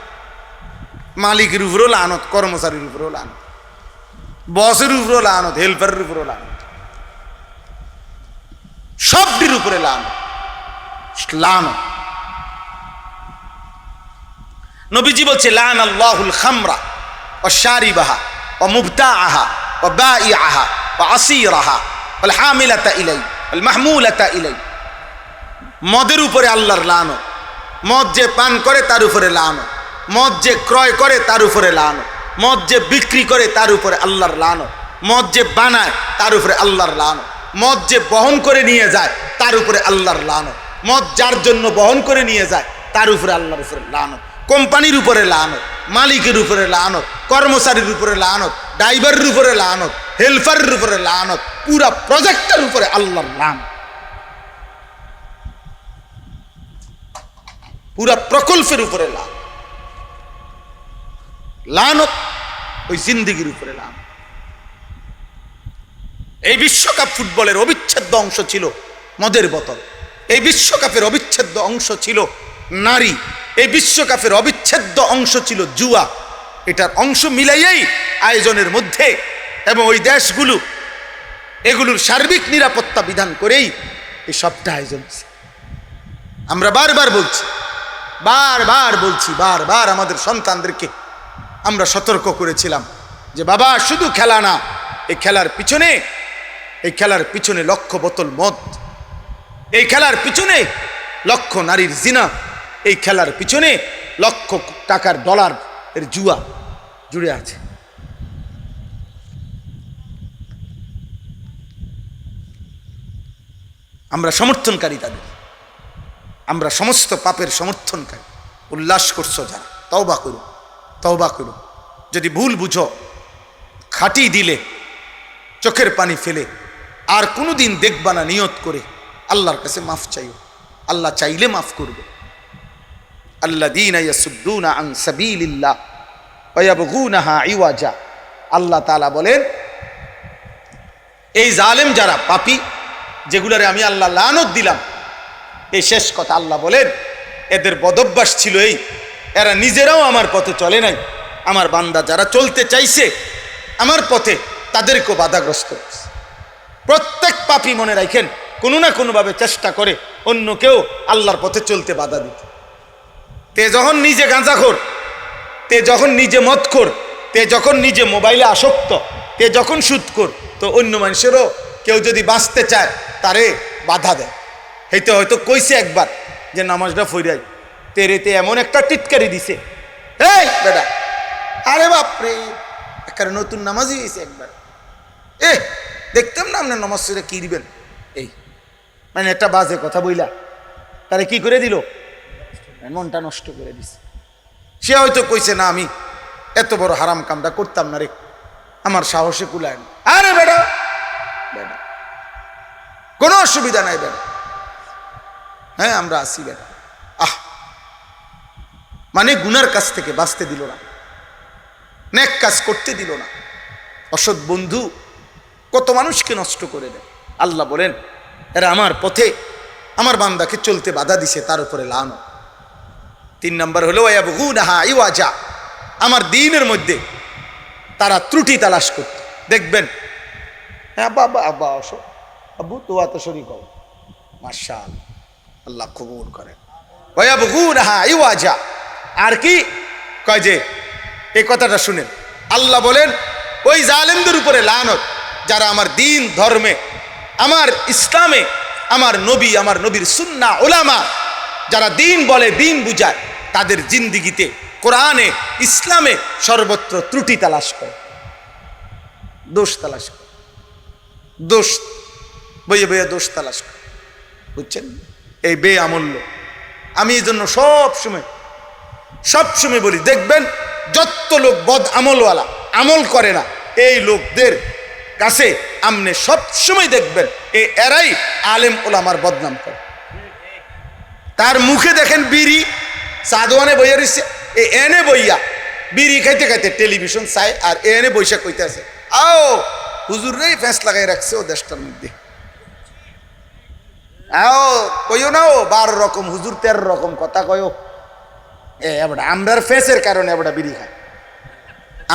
[SPEAKER 1] মালিকের উপরেও লানত, কর্মচারীর উপরেও লানত, বসের উপরেও লানত, হেল্পারের উপরেও লানত, সবটির উপরে লানত, লানত। নবীজি বলছে লানাল্লাহুল খামরা ওয়া শারিবাহা ওয়া মুবতাআহা ওয়া বাঈআহা ওয়া আসীরাহা ওয়াল হামিলাতা ইলাই ওয়াল মাহমুলাতা ইলাই। মদের উপরে আল্লাহর লানত, মদ যে পান করে তার উপরে লানত, মদ যে ক্রয় করে তার উপরে লানত, মদ যে বিক্রি করে তার উপরে আল্লাহর লানত, মদ যে বানায় তার উপরে আল্লাহর লানত, মদ যে বহন করে নিয়ে যায় তার উপরে আল্লাহর লানত, মদ যার জন্য বহন করে নিয়ে যায় তার উপরে আল্লাহর উপরে লানত, কোম্পানির উপরে লানত, মালিকের উপরে লানত, কর্মচারীর উপরে লানত, ড্রাইভারের উপরে লানত, হেল্পারের উপরে লানত, পুরা প্রজেক্টের উপরে আল্লাহর লানত, পুরা প্রকল্পের উপরে লানত, লানত ওই জিন্দেগির উপরে লানত। এই বিশ্বকাপ ফুটবলের অবিচ্ছেদ্য অংশ ছিল মদের বোতল, এই বিশ্বকাপের অবিচ্ছেদ্য অংশ ছিল নারী, এই বিশ্বকাপের অবিচ্ছেদ্য অংশ ছিল জুয়া। এটার অংশ মিলাইয়াই আয়োজনের মধ্যে এবং ওই দেশগুলো এগুলোর সার্বিক নিরাপত্তা বিধান করেই এই সবটা আয়োজন। আমরা বারবার বলছি, বারবার আমাদের সন্তানদেরকে আমরা সতর্ক করেছিলাম যে বাবা শুধু খেলা না, এই খেলার পিছনে লক্ষ বোতল মদ, এই খেলার পিছনে লক্ষ নারীর জিনা, এই খেলার পিছনে লক্ষ টাকার ডলার এর জুয়া জুড়ে আছে। আমরা সমর্থনকারী তাদের, আমরা সমস্ত পাপের সমর্থনকারী। উল্লাস করছো যারা, তওবা করো, তওবা করো। যদি ভুল বুঝো, খাটি দিলে, চোখের পানি ফেলে আর কোনোদিন দেখবা না, নিয়ত করে আল্লাহর কাছে মাফ চাইও, আল্লাহ চাইলে মাফ করবে। আল্লাযীনা ইয়াসুদ্দুনা আন সাবিলিল্লাহ ওয়া ইয়াবগুনাহা ইওয়াজা। আল্লাহ তাআলা বলেন এই জালেম যারা, পাপী, যেগুলারে আমি আল্লাহ লানত দিলাম, এই শেষ কথা আল্লাহ বলেন এদের বদভ্যাস ছিল এই, এরা নিজেরাও আমার পথে চলে নাই, আমার বান্দা যারা চলতে চাইছে আমার পথে তাদেরকেও বাধাগ্রস্ত করছে। প্রত্যেক পাপী মনে রাখেন কোনো না কোনোভাবে চেষ্টা করে অন্য কেউ আল্লাহর পথে চলতে বাধা দিতে। তে যখন নিজে গাঁজাখোর, তে যখন নিজে মদখোর, তে যখন নিজে মোবাইলে আসক্ত, তে যখন সুদখোর, তো অন্য মানুষেরও কেউ যদি বাঁচতে চায় তারে বাধা দেয়। হইতে হয়তো কইছে একবার যে নামাজটা ফইরাই, তেরেতে এমন একটা টিটকারি দিছে, এই বেটা, আরে বাপরে, একটা নতুন নামাজই হয়েছে একবার, দেখতাম না আপনার নামাজ সেটা কি দিবেন, এই মানে একটা বাজে কথা বইলা তারে কি করে দিল, মনটা নষ্ট করে দিছে। সে হয়তো কইছে না আমি এত বড় হারাম কামটা করতাম না রে, আমার সাহসে কুলায় না। আরে বেটা বেটা কোনো অসুবিধা নাই বেটা, হ্যাঁ আমরা আসি বেটা। মানে গুনার কাছ থেকে বাঁচতে দিল না, নেক কাজ করতে দিল না। অসৎ বন্ধু কত মানুষকে নষ্ট করে দেয়। আল্লাহ বলেন এরা আমার পথে আমার বান্দাকে চলতে বাধা দিছে, তার উপরে লানত। 3 নম্বর হলো ইয়াবগুনাহা ইওয়াজা, আমার দ্বীনের মধ্যে তারা ত্রুটি তালাশ করত। দেখবেন হ্যাঁ বাবা আব্বা আসো, আব্বু তো এত শরীক হও, মাশাআল্লাহ, আল্লাহ কবুল করেন। ওয়াবগুনাহা ইওয়াজা, আর কি কয় যে এই কথাটা শুনেন, আল্লাহ বলেন ওই জালেমদের উপরে লানত যারা আমার দ্বীন ধর্মে, আমার ইসলামে, আমার নবী, আমার নবীর সুন্নাহ উলামা যারা দ্বীন বলে, দ্বীন বুঝায়, তাদের জিন্দিগিতে কোরআনে ইসলামে সর্বত্র ত্রুটি তালাশ করে, দোষ তালাশ করে, দোষ বইয়ে বইয়ে দোষ তালাশ করে, বুঝছেন? এই বেআমূল্য। আমি এই জন্য সবসময় বলি, দেখবেন যত লোক বদ আমলওয়ালা, আমল করে না, এই লোকদের কাছে আমনে সবসময় দেখবেন এরাই আলেম ওলামার বদনাম করে। তার মুখে দেখেন বিড়ি সাদওয়ানে বইয়া রয়েছে, এনে বইয়া বিড়ি খাইতে খাইতে টেলিভিশন চাই, আর এনে বৈশা কইতে আছে আও হুজুর রে ফ্যাঁস লাগাই রাখছে ও দেশটার মধ্যে, আও কইও না ও 12 রকম হুজুর 13 রকম কথা কয়ও। আমরার ফেসের কারণে এবড়া বিড়ি খায়,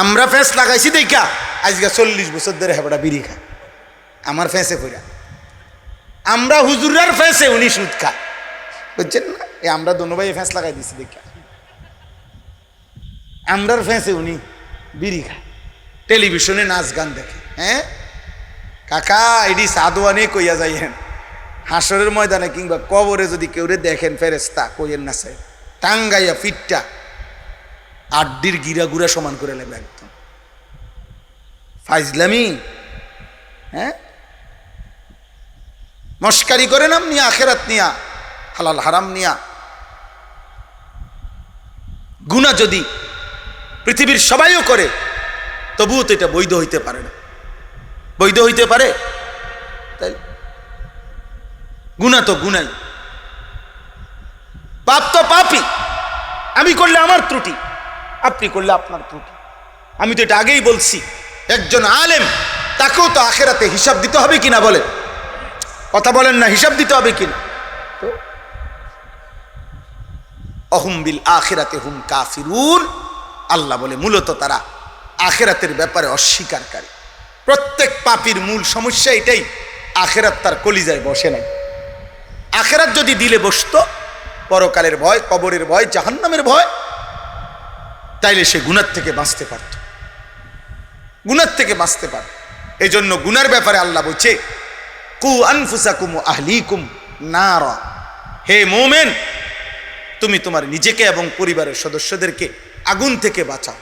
[SPEAKER 1] আমরা ফেস লাগাইছি দেখা আজকে 40 বছর ধরে হেবড়া বিড়ি খায় আমার ফেসে পড়া। আমরা হুজুরার ফেসে উনি সুদ খায়, বুঝছেন না? আমরা দোনো ভাই ফেস লাগাই দিছি দেখা, আমরার ফেসে উনি বিড়ি খায়, টেলিভিশনে নাচ গান দেখে। হ্যাঁ কাকা এডি সাদওয়ানে কইয়া যাইয়েন, হাসরের ময়দানে কিংবা কবরে যদি কেউরে দেখেন ফেরেস্তা কইয়েন না সে টাঙ্গাইয়া ফিটটা আড্ডির গিরা গুড়া সমান করে লাগবে একদম ফাইজলামি। হ্যাঁ মস্কারি করে নাম নিয়া, আখেরাত নিয়া, হালাল হারাম নিয়া। গুনাহ যদি পৃথিবীর সবাইও করে তবুও তো এটা বৈধ হইতে পারে না, বৈধ হইতে পারে? তাই গুনাহ তো গুনাই, পাপ তো পাপই। আমি করলে আমার ত্রুটি, আপনি করলে আপনার ত্রুটি। আমি তো এটা আগেই বলছি, একজন আলেম তাকেও তো আখেরাতে হিসাব দিতে হবে কিনা বলেন, কথা বলেন না, হিসাব দিতে হবে কিনা? তো অহুম বিল আখিরাতে হুম কাফিরুন, আল্লাহ বলে মূলত তারা আখেরাতের ব্যাপারে অস্বীকারী। প্রত্যেক পাপীর মূল সমস্যা এটাই, আখেরাত তার কলিজায় বসে নাই। আখেরাত যদি দিলে বসতো, পরকালের ভয়, কবরের ভয়, জাহান্নামের ভয়, তাইলে সে গুনার থেকে বাঁচতে পারত, গুনার থেকে বাঁচতে পারত। এই জন্য গুনার ব্যাপারে আল্লাহ বলছে কু আনফুসাকুম আহলিকুম নারা, হে মুমিন তুমি তোমার নিজেকে এবং পরিবারের সদস্যদেরকে আগুন থেকে বাঁচাও,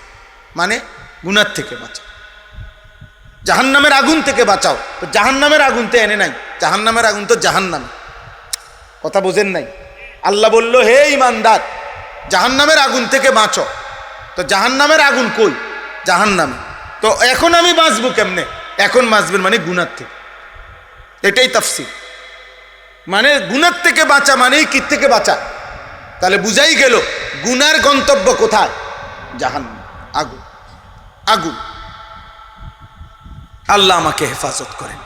[SPEAKER 1] মানে গুনার থেকে বাঁচাও, জাহান্নামের আগুন থেকে বাঁচাও। তো জাহান্নামের আগুন তো এনে নাই, জাহান্নামের আগুন তো জাহান্নামে, কথা বোঝেন নাই? আল্লাহ বলল হে ইমানদার জাহান্নামের আগুন থেকে বাঁচো, তো জাহান্নামের আগুন কই? জাহান্নামে। তো এখন আমি বাঁচবো কেমনে? এখন বাঁচবেন মানে গুনার থেকে, এটাই তাফসীর। মানে গুনার থেকে বাঁচা মানেই কি থেকে বাঁচা? তাহলে বুঝাই গেল গুনার গন্তব্য কোথায়? জাহান্নাম, আগুন, আগুন। আল্লাহ আমাকে হেফাজত করেন,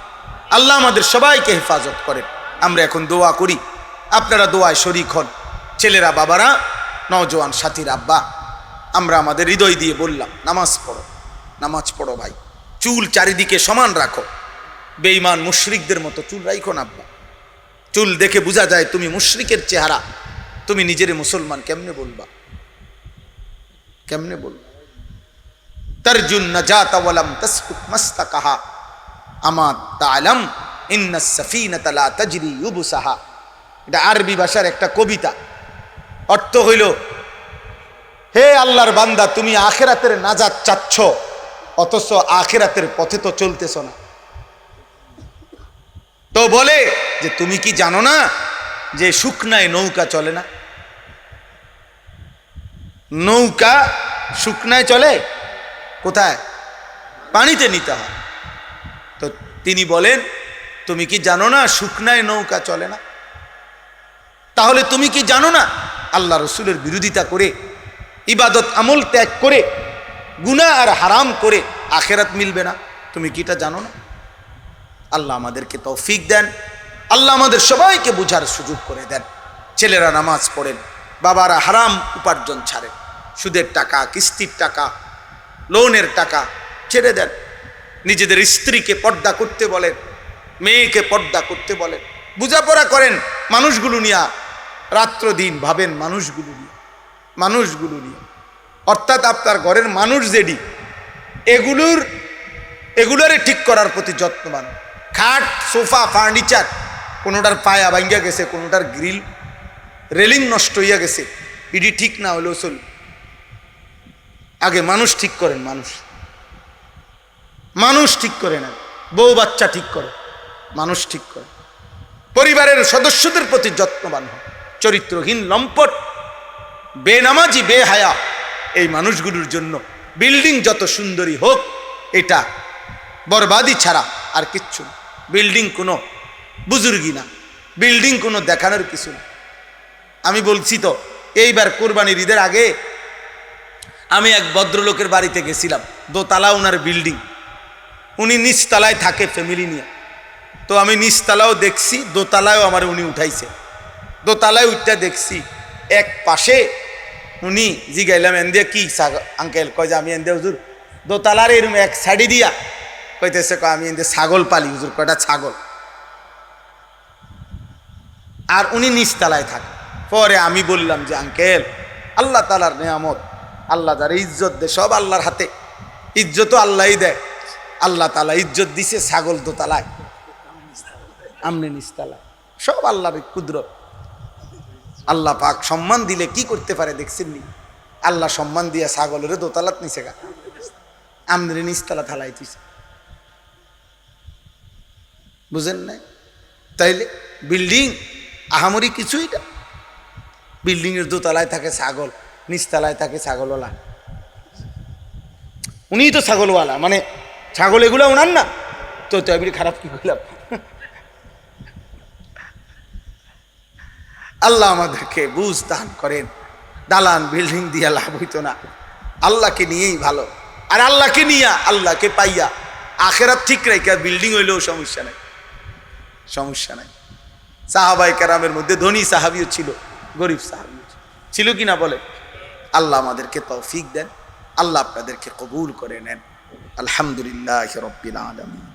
[SPEAKER 1] আল্লাহ আমাদের সবাইকে হেফাজত করেন। আমরা এখন দোয়া করি, আপনারা দোয়ায় শরীক হন, ছেলেরা, বাবারা, নওজোয়ান সাথীর আব্বা, আমরা আমাদের হৃদয় দিয়ে বললাম নামাজ পড়ো, নামাজ পড়ো ভাই, চুল চারিদিকে সমান রাখো, বেঈমান মুশরিকদের মতো চুল রাখো না আব্বা, চুল দেখে বোঝা যায় তুমি মুশরিকের চেহারা, তুমি নিজের মুসলমান কেমনে বলবা? কেমনে বলবা? তারজুন নাজাতা ওয়ালাম তাসকুত মাস্তাকাহা আমা তাআলাম ইন্নাস সাফিনাতা লা তাজরি ইউবসাহা। এটা আরবি ভাষার একটা কবিতা। অর্থ হইল, হে আল্লাহর বান্দা তুমি আখিরাতের নাজাত চাচ্ছ, অথচ আখিরাতের পথে তো চলতেছ না। তো তো বলে যে তুমি কি জানো না যে শুকনায় নৌকা চলে না? নৌকা শুকনায় চলে, কোথায়? পানিতে নিতে হয়। তো তিনি বলেন তুমি কি জানো না শুকনায় নৌকা চলে না? তাহলে তুমি কি জানো না আল্লাহ রসুলের বিরোধিতা করে, ইবাদত আমল ত্যাগ করে, গুনাহ আর হারাম করে আখেরাত মিলবে না? তুমি কি এটা জানো না? আল্লাহ আমাদেরকে তৌফিক দেন, আল্লাহ আমাদের সবাইকে বুঝার সুযোগ করে দেন। ছেলেরা নামাজ পড়েন, বাবারা হারাম উপার্জন ছাড়েন, সুদের টাকা, কিস্তির টাকা, লোনের টাকা ছেড়ে দেন। নিজেদের স্ত্রীকে পর্দা করতে বলেন, মেয়েকে পর্দা করতে বলেন, বোঝাপড়া করেন মানুষগুলো নিয়ে, রাত্র দিন ভাবেন মানুষগুলো নিয়ে। অর্থাৎ আপনার ঘরের মানুষ যেডি এগুলোরে ঠিক করার প্রতি যত্নবান। খাট, সোফা, ফার্নিচার কোনোটার পায়া ভাঙ্গিয়া গেছে, কোনোটার গ্রিল রেলিং নষ্ট হইয়া গেছে, ইডি ঠিক না হলেও চল। আগে মানুষ ঠিক করেন, মানুষ ঠিক করে না, বউ বাচ্চা ঠিক করে, মানুষ ঠিক করে। পরিবারের সদস্যদের প্রতি যত্নবান হয়। চরিত্রহীন, লম্পট, বেনামাজি, বেহায়া এই মানুষগুলোর জন্য বিল্ডিং যত সুন্দরী হোক এটা বরবাদি ছাড়া আর কিচ্ছু না। বিল্ডিং কোনো বুজুর্গি না, বিল্ডিং কোনো দেখানোর কিছু না। আমি বলছি তো, এইবার কোরবানির ঈদের আগে আমি এক ভদ্রলোকের বাড়িতে গেছিলাম, দোতলা ওনার বিল্ডিং, উনি নিচতলায় থাকে ফ্যামিলি নিয়ে। তো আমি নিচতলাও দেখছি, দোতলায়ও আমার উনি উঠাইছে। দোতলায় উঠটা দেখছি, এক পাশে উনি জিগাইলাম এনদিয়া কি আঙ্কেল, কয় যে আমি এনদিয়া হুজুর দোতলার এরম এক সাইডে দিয়া, কইতেছে আমি এনদিয়া ছাগল পালি হুজুর, কয়টা ছাগল। আর উনি নিচতলায় থাকে। পরে আমি বললাম যে আঙ্কেল, আল্লাহ তালার নেয়ামত, আল্লাহ যারা ইজ্জত দেয় সব আল্লাহর হাতে, ইজ্জতও আল্লাহই দেয়। আল্লাহ তালা ইজ্জত দিছে ছাগল দোতলায়, আমনে নিচতলায়, সব আল্লাহর কুদরত। আল্লাহ পাক সম্মান দিলে কি করতে পারে দেখছেননি? আল্লাহ সম্মান দিয়া ছাগলের দোতলাত নিচে গা, আমনে নিচতলা থালাইতিছে, বুঝেন না? তাইলে বিল্ডিং আহামরি কিছুই না। বিল্ডিং এর দোতলায় থাকে ছাগল, নিচতলায় থাকে ছাগলওয়ালা। উনিই তো ছাগলওয়ালা, মানে ছাগল এগুলো ওনার না, তো আমি খারাপ কি করলাম? আল্লাহ আমাদেরকে বুঝ দান করেন। দালান বিল্ডিং দিয়া লাভ হইতো না, আল্লাহকে নিয়েই ভালো। আর আল্লাহকে নিয়া, আল্লাহকে পাইয়া আখেরাত ঠিক রাখা বিল্ডিং হইলেও সমস্যা নাই। সাহাবায়ে কেরামের মধ্যে ধনী সাহাবিও ছিল, গরিব সাহাবিও ছিল কিনা বলে? আল্লাহ আমাদেরকে তৌফিক দেন, আল্লাহ আপনাদেরকে কবুল করে নেন। আলহামদুলিল্লাহি রাব্বিল আলামিন।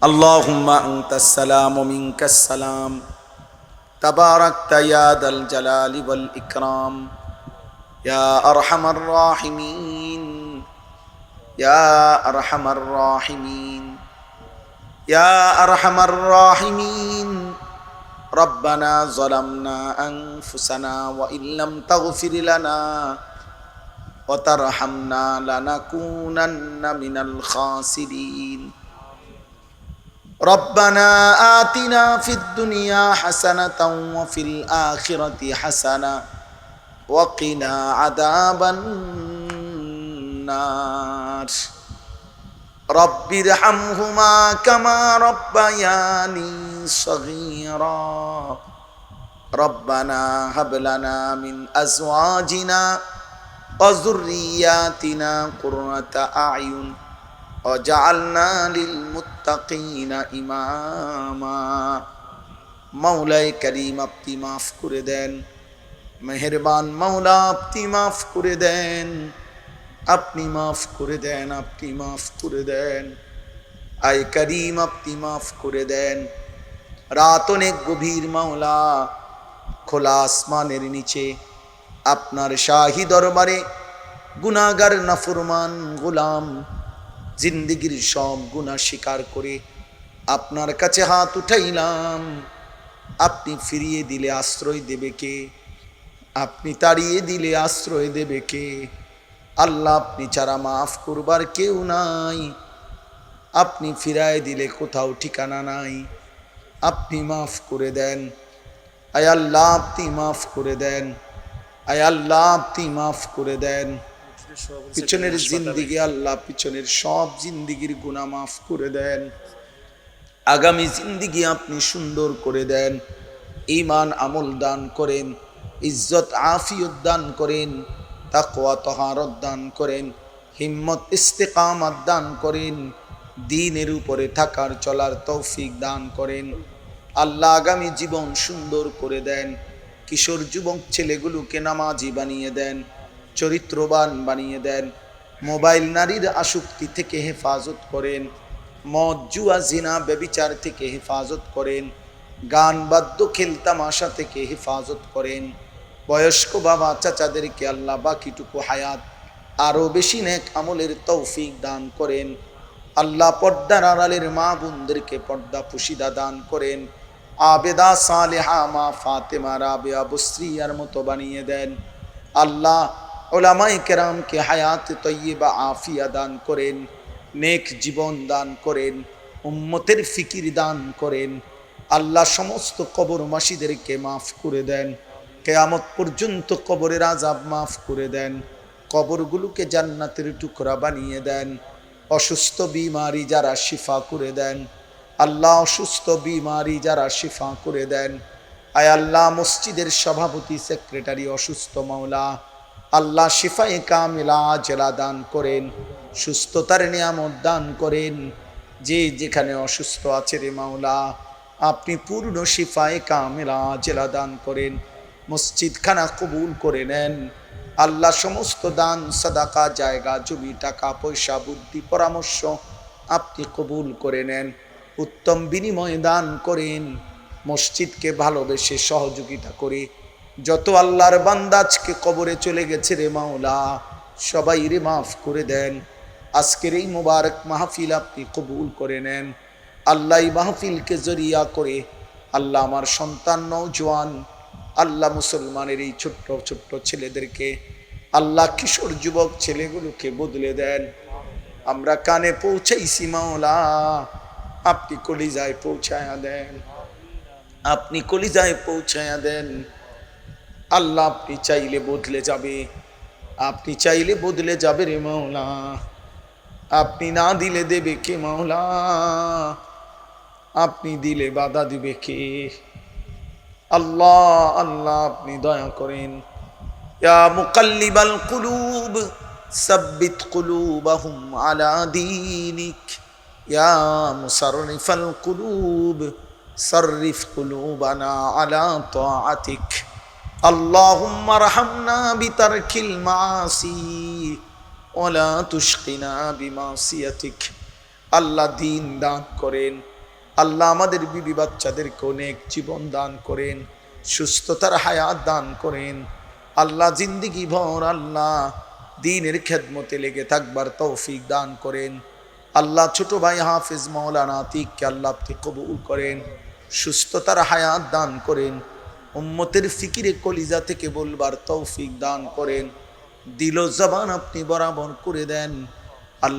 [SPEAKER 1] আল্লাহুম্মা আনতাস সালাম ওয়া মিনকাস সালাম, তাবারাকতা ইয়া দাল জালালি ওয়াল ইকরাম, ইয়া আরহামার রাহিমিন, ইয়া আরহামার রাহিমিন, ইয়া আরহামার রাহিমিন। রব্বানা যালামনা আনফুসানা ওয়া ইল্লাম তাগফির লানা ওয়া তারহামনা লানাকুনান্না মিনাল খাসিরিন। রব্বানা আতিনা ফিদ দুনিয়া হাসানাতাও ওয়া ফিল আখিরাতি হাসানা ওয়া কিনা আযাবান নার। রব্বিরহামহুমা কামা রব্বায়ানি সগীরা। রব্বানা হাব লানা মিন আজওয়াজিনা ওয়া যুররিয়াতিনা কুররাতা আয়ুন ওয়াজআলনা লিল মুত্তাকিনা ইমামা। মাওলাই করিম আপনি মাফ করে দেন, মেহেরবান মাওলা আপনি মাফ করে দেন, আপনি মাফ করে দেন, আপনি মাফ করে দেন। আয় করিম আপনি মাফ করে দেন। রাত অনেক গভীর মাওলা, খোলা আসমানের নিচে আপনার শাহী দরবারে গুনাহগার নাফরমান গোলাম জিন্দেগীর সব গুনাহ স্বীকার করে আপনার কাছে হাত উঠাইলাম। আপনি ফিরিয়ে দিলে আশ্রয় দেবে কে? আপনি তাড়িয়ে দিলে আশ্রয় দেবে কে? আল্লাহ আপনি ছাড়া মাফ করবার কেউ নাই। আপনি ফিরায় দিলে কোথাও ঠিকানা নাই, আপনি মাফ করে দেন। আয় আল্লাহ আপনি মাফ করে দেন, আয় আল্লাহ আপনি মাফ করে দেন। পিছনের জিন্দিগি আল্লাহ, পিছনের সব জিন্দিগির গুনাহ মাফ করে দেন। আগামী জিন্দিগি আপনি সুন্দর করে দেন। ঈমান আমল দান করেন, ইজ্জত আফিয়ত দান করেন, তাকওয়া তাহারত দান করেন, হিম্মত ইস্তেকামাত দান করেন, দ্বীনের উপরে থাকার চলার তৌফিক দান করেন। আল্লাহ আগামী জীবন সুন্দর করে দেন। কিশোর যুবক ছেলেগুলোকে নামাজি বানিয়ে দেন, চরিত্রবান বানিয়ে দেন। মোবাইল নারীর আসক্তি থেকে হেফাজত করেন, মদ জুয়া জিনা ব্যভিচার থেকে হেফাজত করেন, গান বাদ্য খেল তামাশা থেকে হেফাজত করেন। বয়স্ক বাবা চাচাদেরকে আল্লাহ বাকিটুকু হায়াত আরও বেশি নেক আমলের তৌফিক দান করেন। আল্লাহ পর্দার আড়ালের মা বোনদেরকে পর্দা পুশিদা দান করেন। আবেদা সালেহা মা ফাতেমা রাবেয়া বসরিয়ার মতো বানিয়ে দেন। আল্লাহ উলামায়ে কেরামকে হায়াত তয়্যিবা আফিয়া দান করেন, নেক জীবন দান করেন, উম্মতের ফিকির দান করেন। আল্লাহ সমস্ত কবরবাসীদেরকে মাফ করে দেন। কিয়ামত পর্যন্ত কবরের আযাব মাফ করে দেন। কবরগুলোকে জান্নাতের টুকরা বানিয়ে দেন। অসুস্থ বিমারি যারা শিফা করে দেন। আল্লাহ অসুস্থ বিমারি যারা শিফা করে দেন। আয় আল্লাহ মসজিদের সভাপতি সেক্রেটারি অসুস্থ, মাওলা আল্লাহ শিফায়ে কামিলা আজলা দান করেন, সুস্থতার নিয়ামত দান করেন। যে যেখানে অসুস্থ আছে রে মাওলা, আপনি পূর্ণ শিফায়ে কামিলা আজলা দান করেন। মসজিদখানা কবুল করে নেন। আল্লাহ সমস্ত দান সাদাকা, জায়গা জমি, টাকা পয়সা, বুদ্ধি পরামর্শ আপনি কবুল করে নেন। উত্তম বিনিময় দান করেন। মসজিদকে ভালোবেসে সহযোগিতা করে যত আল্লাহর বান্দা আজকে কবরে চলে গেছে রে মাওলা, সবাই রে মাফ করে দেন। আজকের এই মুবারক মাহফিল আপনি কবুল করে নেন। আল্লাহ এই মাহফিলকে জরিয়া করে আল্লাহ আমার সন্তান নওজোয়ান, আল্লাহ মুসলমানের এই ছোট্ট ছোট্ট ছেলেদেরকে, আল্লাহ কিশোর যুবক ছেলেগুলোকে বদলে দেন। আমরা কানে পৌঁছাইছি মাওলা, আপনি কলিজায় পৌঁছায়া দেন, আপনি কলিজায় পৌঁছায়া দেন। আল্লাহ আপনি চাইলে বদলে যাবে, আপনি চাইলে বদলে যাবে রে মাওলা, আপনি না দিলে দেবে কে মাওলা, আপনি দিলে বাধা দিবে কে? আল্লাহ আল্লাহ আপনি দয়া করেন। ইয়া মুকাল্লিবাল কুলুব সাব্বিত কুলুবাহুম আলা দীনিক, ইয়া মুসাররিফাল কুলুব সাররিফ কুলুবানা আলা তাআতিক। আল্লাহুম্মা রহমনা বিতারকিল মাসি ওয়ালা তুশকিনা বিমাসিয়াতিক। আল্লাহ দিন দান করেন। আল্লাহ আমাদের বিবি বাচ্চাদেরকে অনেক জীবন দান করেন, সুস্থতার হায়াত দান করেন। আল্লাহ জিন্দিগি ভর আল্লাহ দ্বীনের খেদমতে লেগে থাকবার তৌফিক দান করেন। আল্লাহ ছোট ভাই হাফেজ মাওলানা আতিককে আল্লাহ আপনি কবুল করেন, সুস্থতার হায়াত দান করেন। উম্মতের ফিকিরে কলিজা থেকে বলবার তৌফিক দান করেন। দিল জবান আপনি বরাবর করে দেন।